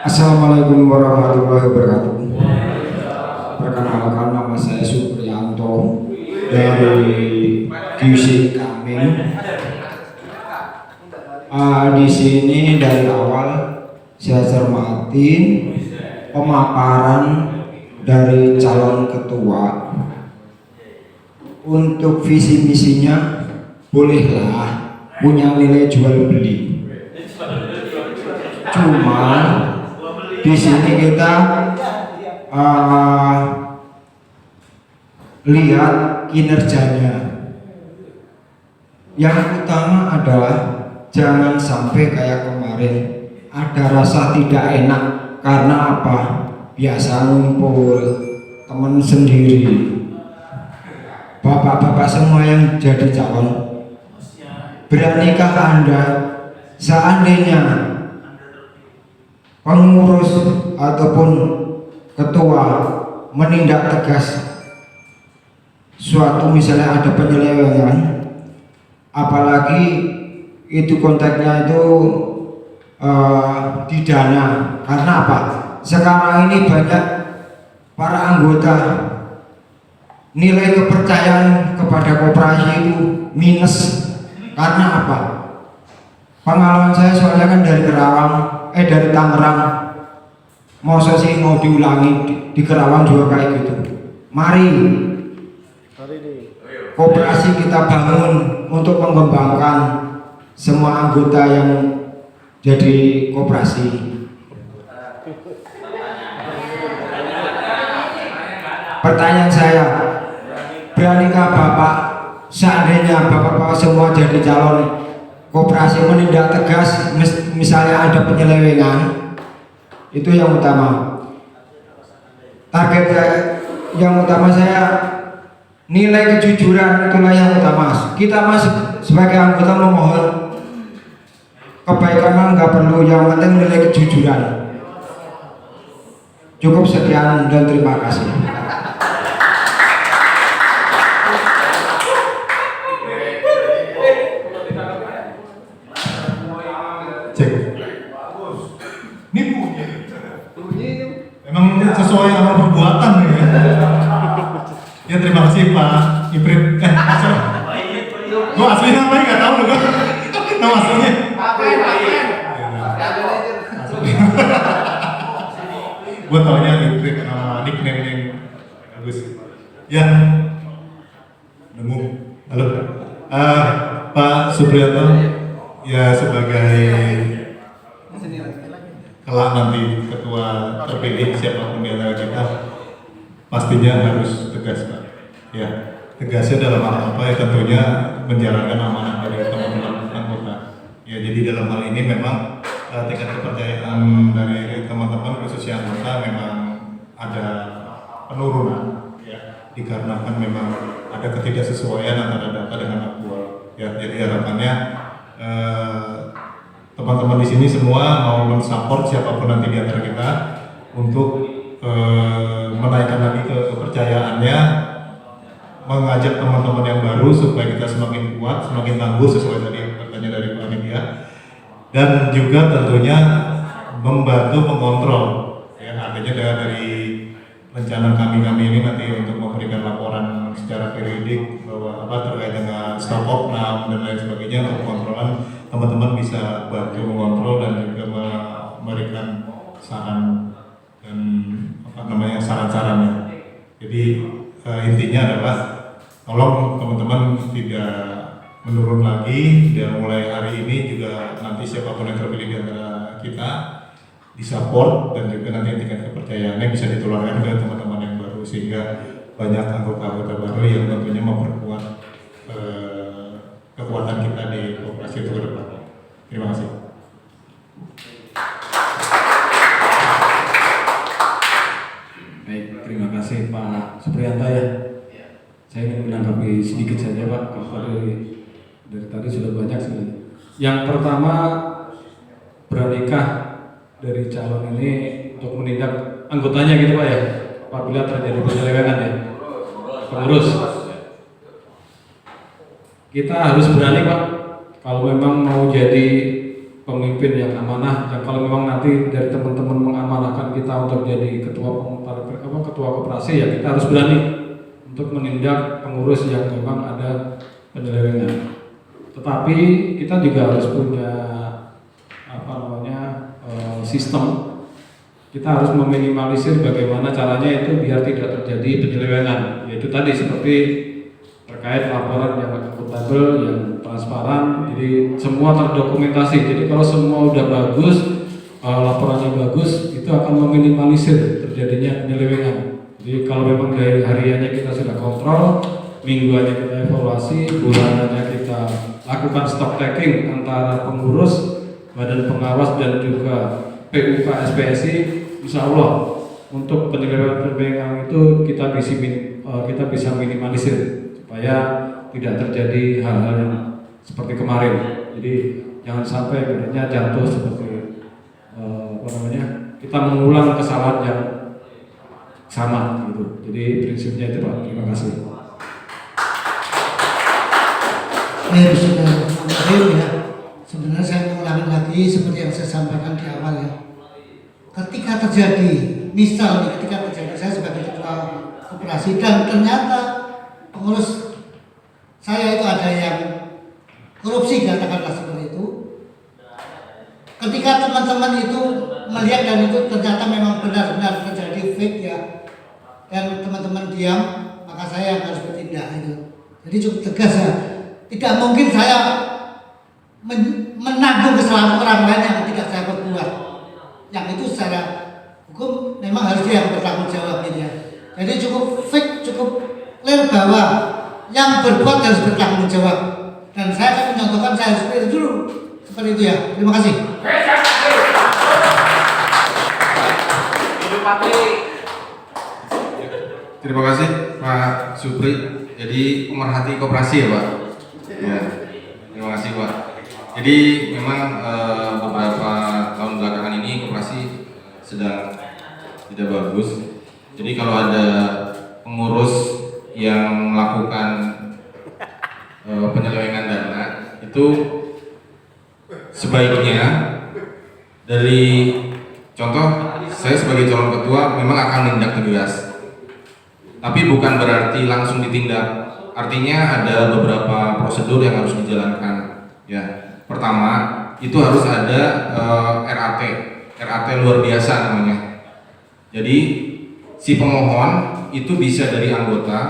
Assalamualaikum warahmatullahi wabarakatuh. Perkenalkan, nama saya Supriyanto dari QC Kaming. Di sini dari awal saya cermati pemaparan dari calon ketua. Untuk visi misinya bolehlah punya nilai jual beli. Cuma di sini kita lihat kinerjanya. Yang utama adalah jangan sampai kayak kemarin ada rasa tidak enak. Karena apa? Biasa ngumpul teman sendiri. Bapak-bapak semua yang jadi calon, beranikah Anda seandainya pengurus ataupun ketua menindak tegas suatu, misalnya ada penyelewengan, apalagi itu konteksnya itu didana. Karena apa? Sekarang ini banyak para anggota nilai kepercayaan kepada koperasi itu minus. Karena apa? Pengalaman saya soalnya kan dari dari Tangerang, mau sih mau diulangi di Kerawang juga kayak gitu. Mari koperasi kita bangun untuk mengembangkan semua anggota yang jadi koperasi. Pertanyaan saya, beranikah Bapak seandainya Bapak-bapak semua jadi calon koperasi menindak tegas misalnya ada penyelewengan? Itu yang utama. Target yang utama saya nilai kejujuran, itulah yang utama. Kita sebagai anggota memohon kebaikan mah nggak perlu, yang penting nilai kejujuran. Cukup sekian dan terima kasih. Cek. Ini bunyi. Memang sesuai sama perbuatan ya. Ya terima kasih Pak Iprit. Gua aslinya namanya nggak tahu loh, nama aslinya. Gua taunya Iprit, nama nickname yang bagus. Ya, nemu. Halo, Pak Supriyanto. Ya sebagai kelak nanti ketua terpilih siapapun di antara kita, pastinya harus tegas Pak. Ya, tegasnya dalam hal apa? Ya tentunya menjalankan amanah dari teman-teman anggota. Ya jadi dalam hal ini memang tingkat kepercayaan dari teman-teman khususnya anggota memang ada penurunan. Ya, dikarenakan memang ada ketidaksesuaian antara data dengan aktual. Ya, jadi harapannya teman-teman di sini semua mau mensupport siapapun nanti di antara kita untuk menaikkan lagi kepercayaannya, mengajak teman-teman yang baru supaya kita semakin kuat, semakin tangguh sesuai tadi katanya dari Pak Media, dan juga tentunya membantu mengontrol. Ya, artinya dari rencana kami ini nanti untuk memberikan laporan secara periodik bahwa terkait dengan stok opnam dan lain sebagainya, untuk pengontrolan teman-teman bisa bantu mengontrol dan juga memberikan saran dan saran-sarannya. Jadi intinya adalah tolong teman-teman tidak menurun lagi, dan mulai hari ini juga nanti siapapun yang terpilih di antara kita disupport, dan juga nanti tingkat kepercayaannya bisa ditularkan ke teman-teman yang baru, sehingga banyak anggota-anggota baru yang tentunya memperkuat kekuatan kita di koperasi itu ke depan. Terima kasih. Baik, terima kasih Pak Supriyanta ya. Saya ingin menanggapi sedikit saja Pak, kalau dari tadi sudah banyak sebenarnya. Yang pertama, beranikah dari calon ini untuk menindak anggotanya gitu Pak ya, apabila terjadi penyelewengan ya, pengurus. Kita harus berani Pak, kalau memang mau jadi pemimpin yang amanah, dan kalau memang nanti dari teman-teman mengamanahkan kita untuk jadi ketua koperasi ya, kita harus berani untuk menindak pengurus yang memang ada penyelewengan. Tetapi kita juga harus punya sistem. Kita harus meminimalisir bagaimana caranya itu biar tidak terjadi penyelewengan. Yaitu tadi seperti terkait laporan yang akuntabel, yang transparan, jadi semua terdokumentasi. Jadi kalau semua udah bagus, laporannya bagus, itu akan meminimalisir terjadinya penyelewengan. Jadi kalau memang dari hariannya kita sudah kontrol, mingguannya kita evaluasi, bulanannya kita lakukan stock taking antara pengurus, badan pengawas dan juga PUK SPSI, insya Allah untuk penyelewengan itu kita bisa minimalisir supaya tidak terjadi hal-hal yang seperti kemarin. Jadi jangan sampai akhirnya jatuh seperti kita mengulang kesalahan yang sama gitu. Jadi prinsipnya itu Pak. Terima kasih. Ya, sebenarnya saya mengulangi lagi seperti yang saya sampaikan di awal ya. Ketika terjadi, misal ketika terjadi saya sebagai ketua koperasi dan ternyata pengurus saya itu ada yang korupsi, katakanlah seperti itu. Ketika teman-teman itu melihat dan itu ternyata memang benar-benar terjadi fake ya, dan teman-teman diam, maka saya harus bertindak itu. Jadi cukup tegas ya. Tidak mungkin saya menanggung kesalahan orang lain yang tidak saya perbuat. Yang itu secara hukum memang harus dia yang bertanggung jawab ini ya. Jadi cukup fake, cukup clear bahwa yang berbuat harus bertanggung jawab. Dan saya akan mencontohkan, saya harus seperti itu dulu. Seperti itu ya. Terima kasih. Terima kasih Pak Supri. Jadi pemerhati koperasi ya Pak. Ya, terima kasih Pak. Jadi memang beberapa tahun belakangan ini koperasi sedang tidak bagus. Jadi kalau ada pengurus yang melakukan penyelewengan dana itu sebaiknya dari contoh saya sebagai calon ketua memang akan menindak tegas. Tapi bukan berarti langsung ditindak. Artinya ada beberapa prosedur yang harus dijalankan. Ya, pertama itu harus ada RAT luar biasa namanya. Jadi si pemohon itu bisa dari anggota,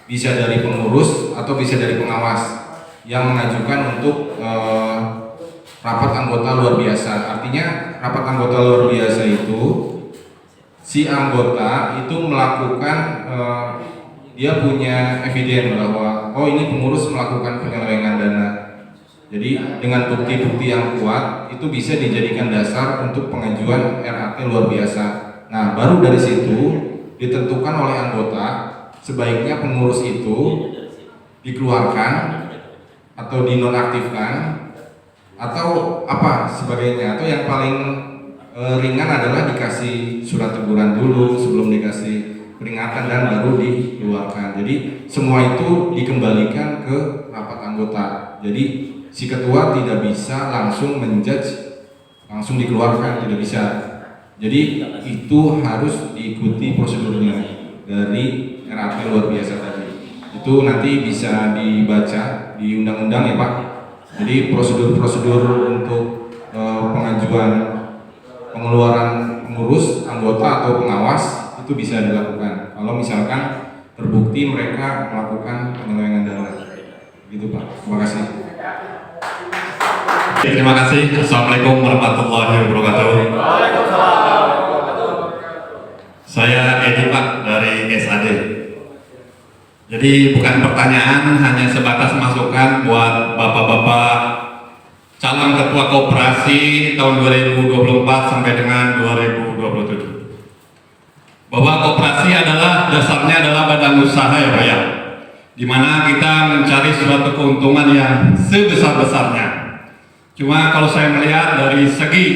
bisa dari pengurus, atau bisa dari pengawas yang mengajukan untuk rapat anggota luar biasa. Artinya rapat anggota luar biasa itu si anggota itu melakukan dia punya eviden bahwa oh ini pengurus melakukan penyelewengan dana. Jadi dengan bukti-bukti yang kuat itu bisa dijadikan dasar untuk pengajuan RAT luar biasa. Nah, baru dari situ ditentukan oleh anggota sebaiknya pengurus itu dikeluarkan atau dinonaktifkan atau apa sebagainya, atau yang paling ringan adalah dikasih surat teguran dulu sebelum dikasih peringatan dan baru dikeluarkan. Jadi semua itu dikembalikan ke rapat anggota. Jadi si ketua tidak bisa langsung menjudge, langsung dikeluarkan, tidak bisa. Jadi itu harus diikuti prosedurnya dari RAT luar biasa tadi. Itu nanti bisa dibaca di undang-undang ya Pak. Jadi prosedur-prosedur untuk pengajuan pengeluaran pengurus, anggota atau pengawas itu bisa dilakukan. Kalau misalkan terbukti mereka melakukan penyelewengan dana. Gitu Pak. Terima kasih. Terima kasih. Assalamualaikum warahmatullahi wabarakatuh. Saya Edi Pak dari SAD. Jadi bukan pertanyaan, hanya sebatas masukan buat bapak-bapak calon ketua koperasi tahun 2024 sampai dengan 2027. Bahwa koperasi adalah dasarnya adalah badan usaha ya Pak ya, dimana kita mencari suatu keuntungan yang sebesar-besarnya. Cuma kalau saya melihat dari segi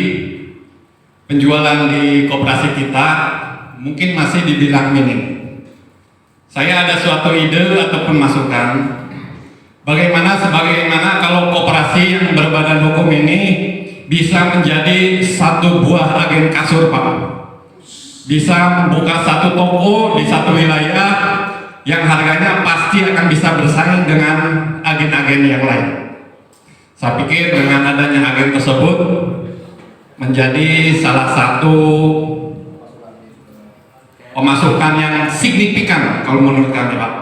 penjualan di koperasi kita mungkin masih dibilang minim. Saya ada suatu ide ataupun masukan bagaimana kalau koperasi yang berbadan hukum ini bisa menjadi satu buah agen kasur Pak, bisa membuka satu toko di satu wilayah yang harganya pasti akan bisa bersaing dengan agen-agen yang lain. Saya pikir dengan adanya agen tersebut menjadi salah satu pemasukan yang signifikan kalau menurut kami Pak.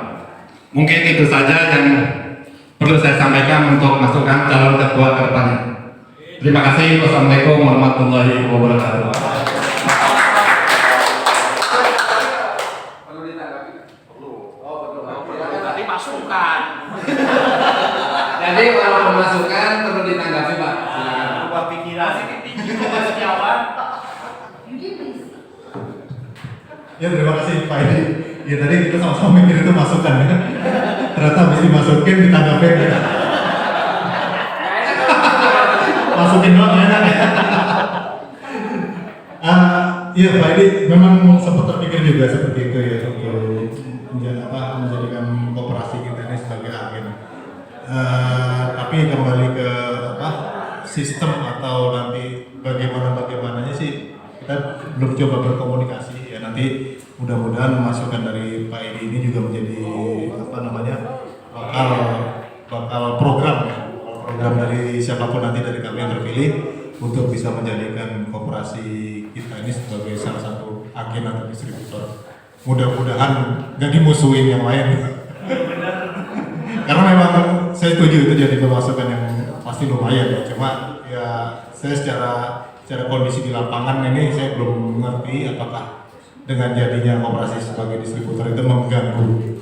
Mungkin itu saja yang perlu saya sampaikan untuk masukan calon ketua ke depannya. Terima kasih. Wassalamualaikum warahmatullahi wabarakatuh. Jadi kalau pemasukan perlu ditanggapi Pak. Berubah pikiran. Ya terima kasih Pak Edi. Ya tadi kita sama-sama mikir itu masukan ya. Ternyata habis dimasukin ditanggapin ya. Masukin doang enak ya. Iya Pak Edi memang sempat terpikir juga seperti itu ya untuk menjadikan koperasi kita ini sebagai agen. Tapi kembali ke sistem atau nanti bagaimananya sih kita belum coba berkomunikasi ya, nanti mudah-mudahan masukan dari Pak Edi ini juga menjadi bakal program ya, program dari siapapun nanti dari kami yang terpilih untuk bisa menjadikan koperasi kita ini sebagai salah satu agen atau distributor. Mudah-mudahan nggak dimusuhin yang lain. Karena memang saya setuju itu jadi pemasukan yang pasti lumayan ya. Cuma ya saya secara kondisi di lapangan ini saya belum mengerti apakah dengan jadinya koperasi sebagai distributor itu mengganggu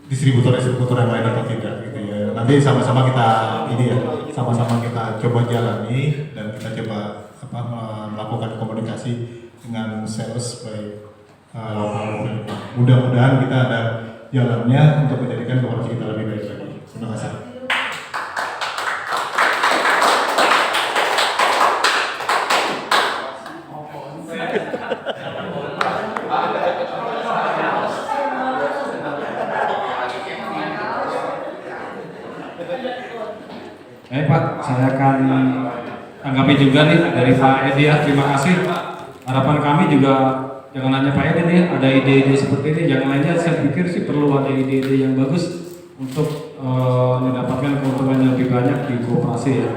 distributor yang lain atau tidak gitu ya. Nanti sama-sama kita sama-sama kita coba jalani dan kita coba melakukan komunikasi dengan sales baik mudah-mudahan kita ada jalannya untuk menjadikan koperasi kita lebih baik lagi. Terima kasih. Baik Pak, saya akan tanggapi juga nih dari Pak Edi ya. Terima kasih. Harapan kami juga jangan hanya Pak Edi nih, ada ide-ide seperti ini. Jangan hanya saya pikir sih perlu ada ide-ide yang bagus untuk mendapatkan keuntungan yang lebih banyak di koperasi ya.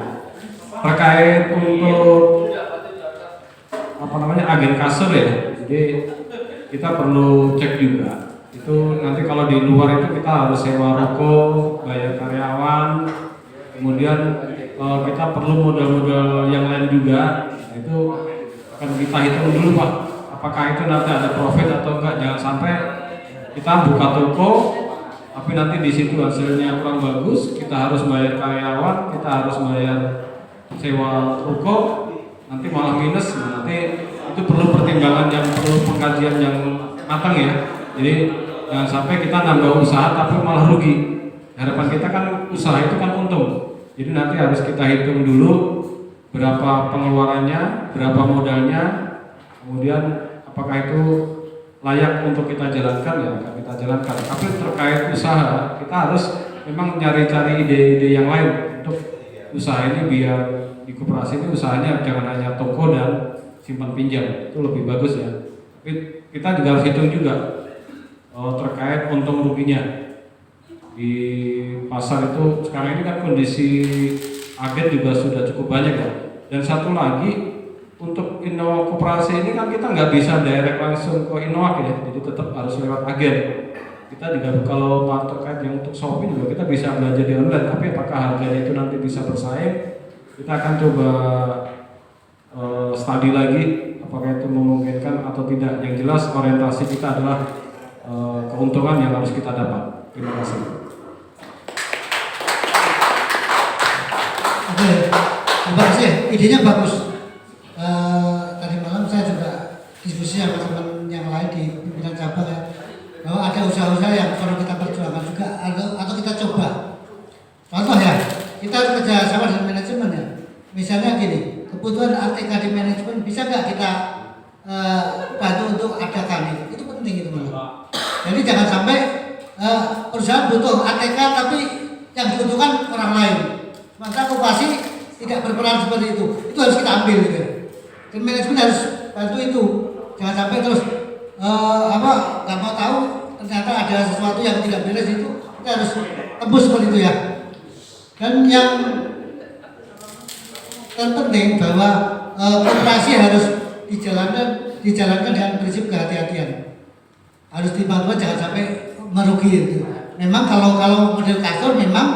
Terkait untuk agen kasur ya, jadi kita perlu cek juga. Itu nanti kalau di luar itu kita harus sewa ruko, bayar karyawan. Kemudian kita perlu modal-modal yang lain juga. Itu akan kita hitung dulu Pak, apakah itu nanti ada profit atau enggak. Jangan sampai kita buka toko tapi nanti di situ hasilnya kurang bagus, kita harus bayar karyawan, kita harus bayar sewa ruko, nanti malah minus. Nanti itu perlu pertimbangan yang perlu pengkajian yang matang ya. Jadi jangan sampai kita nambah usaha tapi malah rugi. Harapan kita kan usaha itu kan untung. Jadi nanti harus kita hitung dulu berapa pengeluarannya, berapa modalnya, kemudian apakah itu layak untuk kita jalankan ya akan kita jalankan. Tapi terkait usaha kita harus memang cari ide-ide yang lain untuk usaha ini biar di koperasi ini usahanya jangan hanya toko dan simpan pinjam, itu lebih bagus ya. Tapi kita juga harus hitung juga terkait untung ruginya. Di pasar itu sekarang ini kan kondisi agen juga sudah cukup banyak ya. Dan satu lagi untuk Innova Koperasi ini kan kita nggak bisa direct langsung ke Innova ya, jadi tetap harus lewat agen. kita juga kalau terkait yang untuk Shopee juga kita bisa belanja di online, tapi apakah harganya itu nanti bisa bersaing, kita akan coba study lagi apakah itu memungkinkan atau tidak. Yang jelas orientasi kita adalah keuntungan yang harus kita dapat. Terima kasih. Oke, terima kasih. Idenya bagus. Tadi malam saya juga diskusi sama teman yang lain di pimpinan cabang ya, bahwa ada usaha-usaha yang perlu kita perjuangkan juga atau kita coba. Contoh ya, kita kerja sama dengan manajemen ya. Misalnya gini, kebutuhan ATK di manajemen bisa nggak kita bantu untuk adakan itu penting itu malah. Jadi jangan sampai perusahaan butuh ATK tapi yang diuntungkan orang lain. Maka koperasi tidak berperan seperti itu harus kita ambil gitu. Dan manajemen harus bantu itu. Jangan sampai terus nggak mau tahu ternyata ada sesuatu yang tidak beres itu, kita harus tembus seperti itu ya. Dan yang terpenting bahwa koperasi harus dijalankan dengan prinsip kehati-hatian. Harus dibantu jangan sampai merugi itu. Memang kalau model kasur memang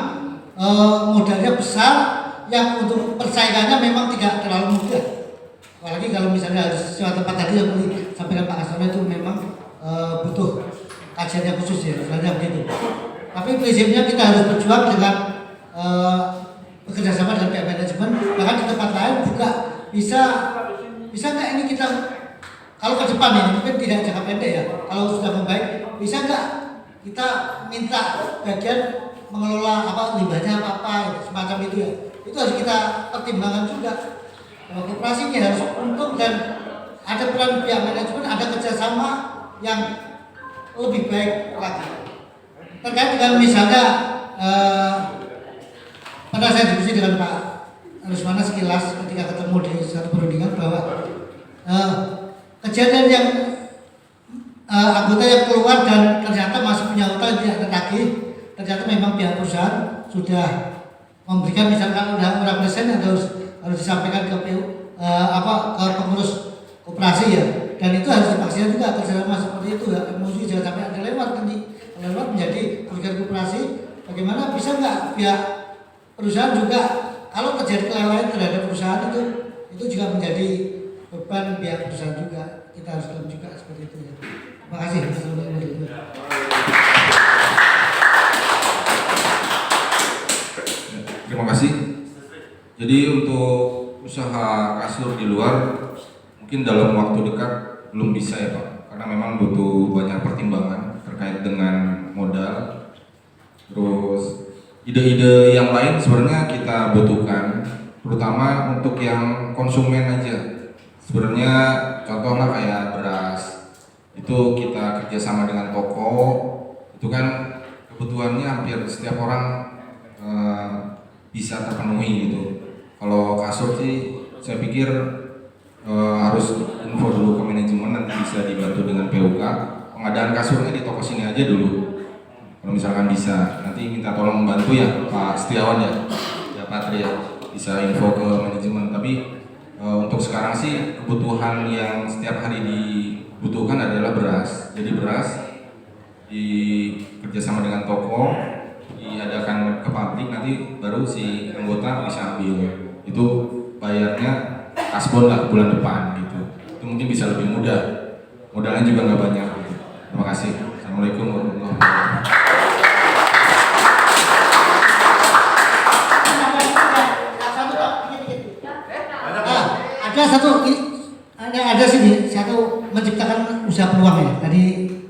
modalnya besar, yang untuk persaingannya memang tidak terlalu mudah. Apalagi kalau misalnya harus sewa tempat tadi yang disampaikan Pak Asono itu memang butuh kajian yang khusus ya, misalnya begitu. Tapi prinsipnya kita harus berjuang dengan bekerja sama dengan pihak manajemen, bahkan di tempat lain juga bisa nggak ini kita kalau ke depan ya, mungkin tidak jangka pendek ya, kalau sudah membaik bisa nggak kita minta bagian mengelola limbahnya apa semacam itu ya, itu harus kita pertimbangkan juga. Koperasinya harus untung dan ada peran pihak manajemen, ada kerjasama yang lebih baik lagi. Terkait dengan misalnya pernah saya diskusi dengan Pak Rusmana sekilas ketika ketemu di satu perundingan bahwa kejadian yang anggota yang keluar dan ternyata masih punya utang tidak tertagih, ternyata memang pihak perusahaan sudah memberikan misalkan undang-undang persen harus disampaikan ke ke pengurus koperasi ya, dan itu harus dipastikan juga kerjasama seperti itu ya. Mesti jangan sampai ada lewat nanti, lewat menjadi kerugian koperasi. Bagaimana bisa nggak pihak perusahaan juga kalau terjadi kelalaian terhadap perusahaan itu juga menjadi beban pihak perusahaan juga, kita harus lakukan juga seperti itu ya. Terima kasih. Terima kasih. Jadi untuk usaha kasur di luar mungkin dalam waktu dekat belum bisa ya Pak, karena memang butuh banyak pertimbangan terkait dengan modal. Terus ide-ide yang lain sebenarnya kita butuhkan, terutama untuk yang konsumen aja. Sebenarnya contohnya kayak beras, itu kita kerjasama dengan toko, itu kan kebutuhannya hampir setiap orang bisa terpenuhi gitu. Kalau kasur sih saya pikir harus info dulu ke manajemen, nanti bisa dibantu dengan PUK. Pengadaan kasurnya di toko sini aja dulu. Kalau misalkan bisa, nanti minta tolong membantu ya Pak Setiawan ya Patri ya, bisa info ke manajemen. Tapi untuk sekarang sih kebutuhan yang setiap hari dibutuhkan adalah beras. Jadi beras kerjasama dengan toko, diadakan ke pabrik, nanti baru si anggota bisa ambil. Itu bayarnya kasbon lah bulan depan gitu. Itu mungkin bisa lebih mudah. Modalnya juga nggak banyak. Gitu. Terima kasih. Assalamualaikum warahmatullahi wabarakatuh. Ada satu menciptakan usaha peluang ya tadi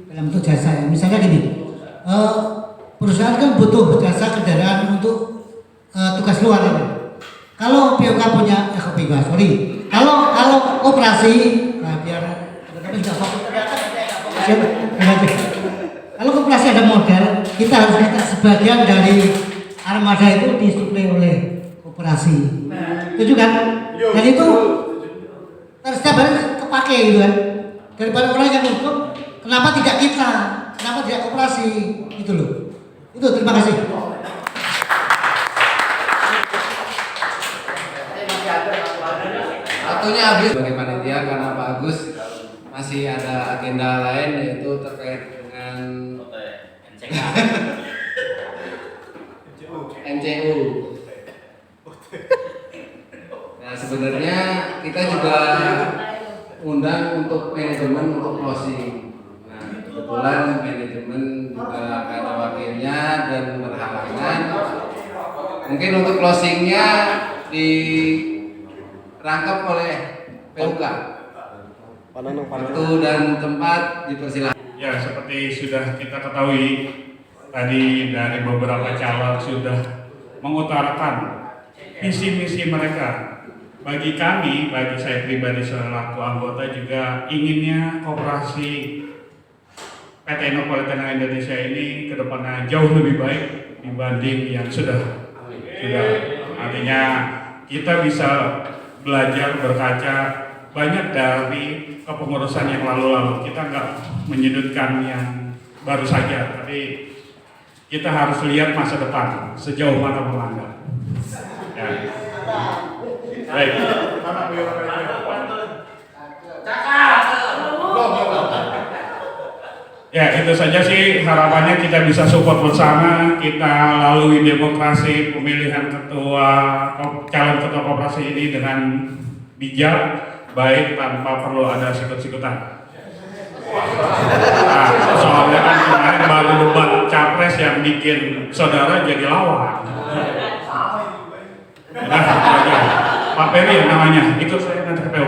dalam bentuk jasa ya. Misalnya gini, perusahaan kan butuh jasa kendaraan untuk tugas luar ini. Kalau POK punya kalau operasi, nah biar kalau koperasi ada modal, kita harus minta sebagian dari armada itu disuplai oleh koperasi. Setuju kan? Dan itu setiap hari kepake gitu kan. Daripada orang yang untung, kenapa tidak kita? Kenapa tidak koperasi? Gitu loh. Itu terima kasih. Waktunya habis sebagai panitia karena Pak Agus masih ada agenda lain, yaitu terkait dengan MCU. Nah sebenarnya kita juga undang untuk manajemen untuk closing. Nah kebetulan manajemen juga ada wakilnya dan berhalangan. Mungkin untuk closingnya dirangkap oleh PUK. Waktu dan tempat dipersilakan. Ya, seperti sudah kita ketahui tadi dari beberapa calon sudah mengutarakan visi-misi mereka. Bagi kami, bagi saya pribadi selaku anggota juga inginnya koperasi PT Inno Polytechnic Indonesia ini ke depannya jauh lebih baik dibanding yang sudah. Artinya kita bisa belajar berkaca banyak dari kepengurusan yang lalu-lalu. Kita nggak menyudutkan yang baru saja, tapi kita harus lihat masa depan sejauh mana memandang. Ya. Baik. Ya itu saja sih harapannya, kita bisa support bersama, kita lalui demokrasi pemilihan calon ketua koperasi ini dengan bijak, baik tanpa perlu ada sikut-sikutan. Nah, soalnya kan kemarin baru debat capres yang bikin saudara jadi lawan. Nah, Pak Peri namanya, ikut saya nanti ke PU.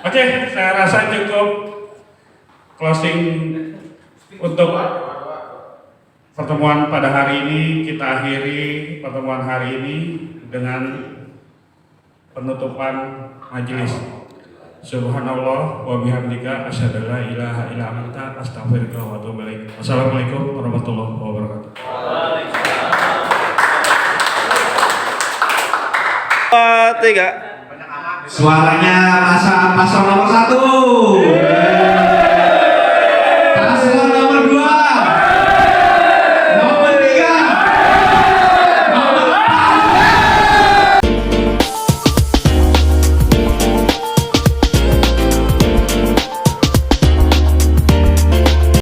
Oke, saya rasa cukup closing untuk pertemuan pada hari ini. Kita akhiri pertemuan hari ini dengan penutupan majelis. Subhanallah wa bihamdika asyhadu an la ilaha illa anta astaghfiruka wa atubu ilaik. Wassalamualaikum warahmatullahi wabarakatuh. Suaranya masa paslon nomor 1.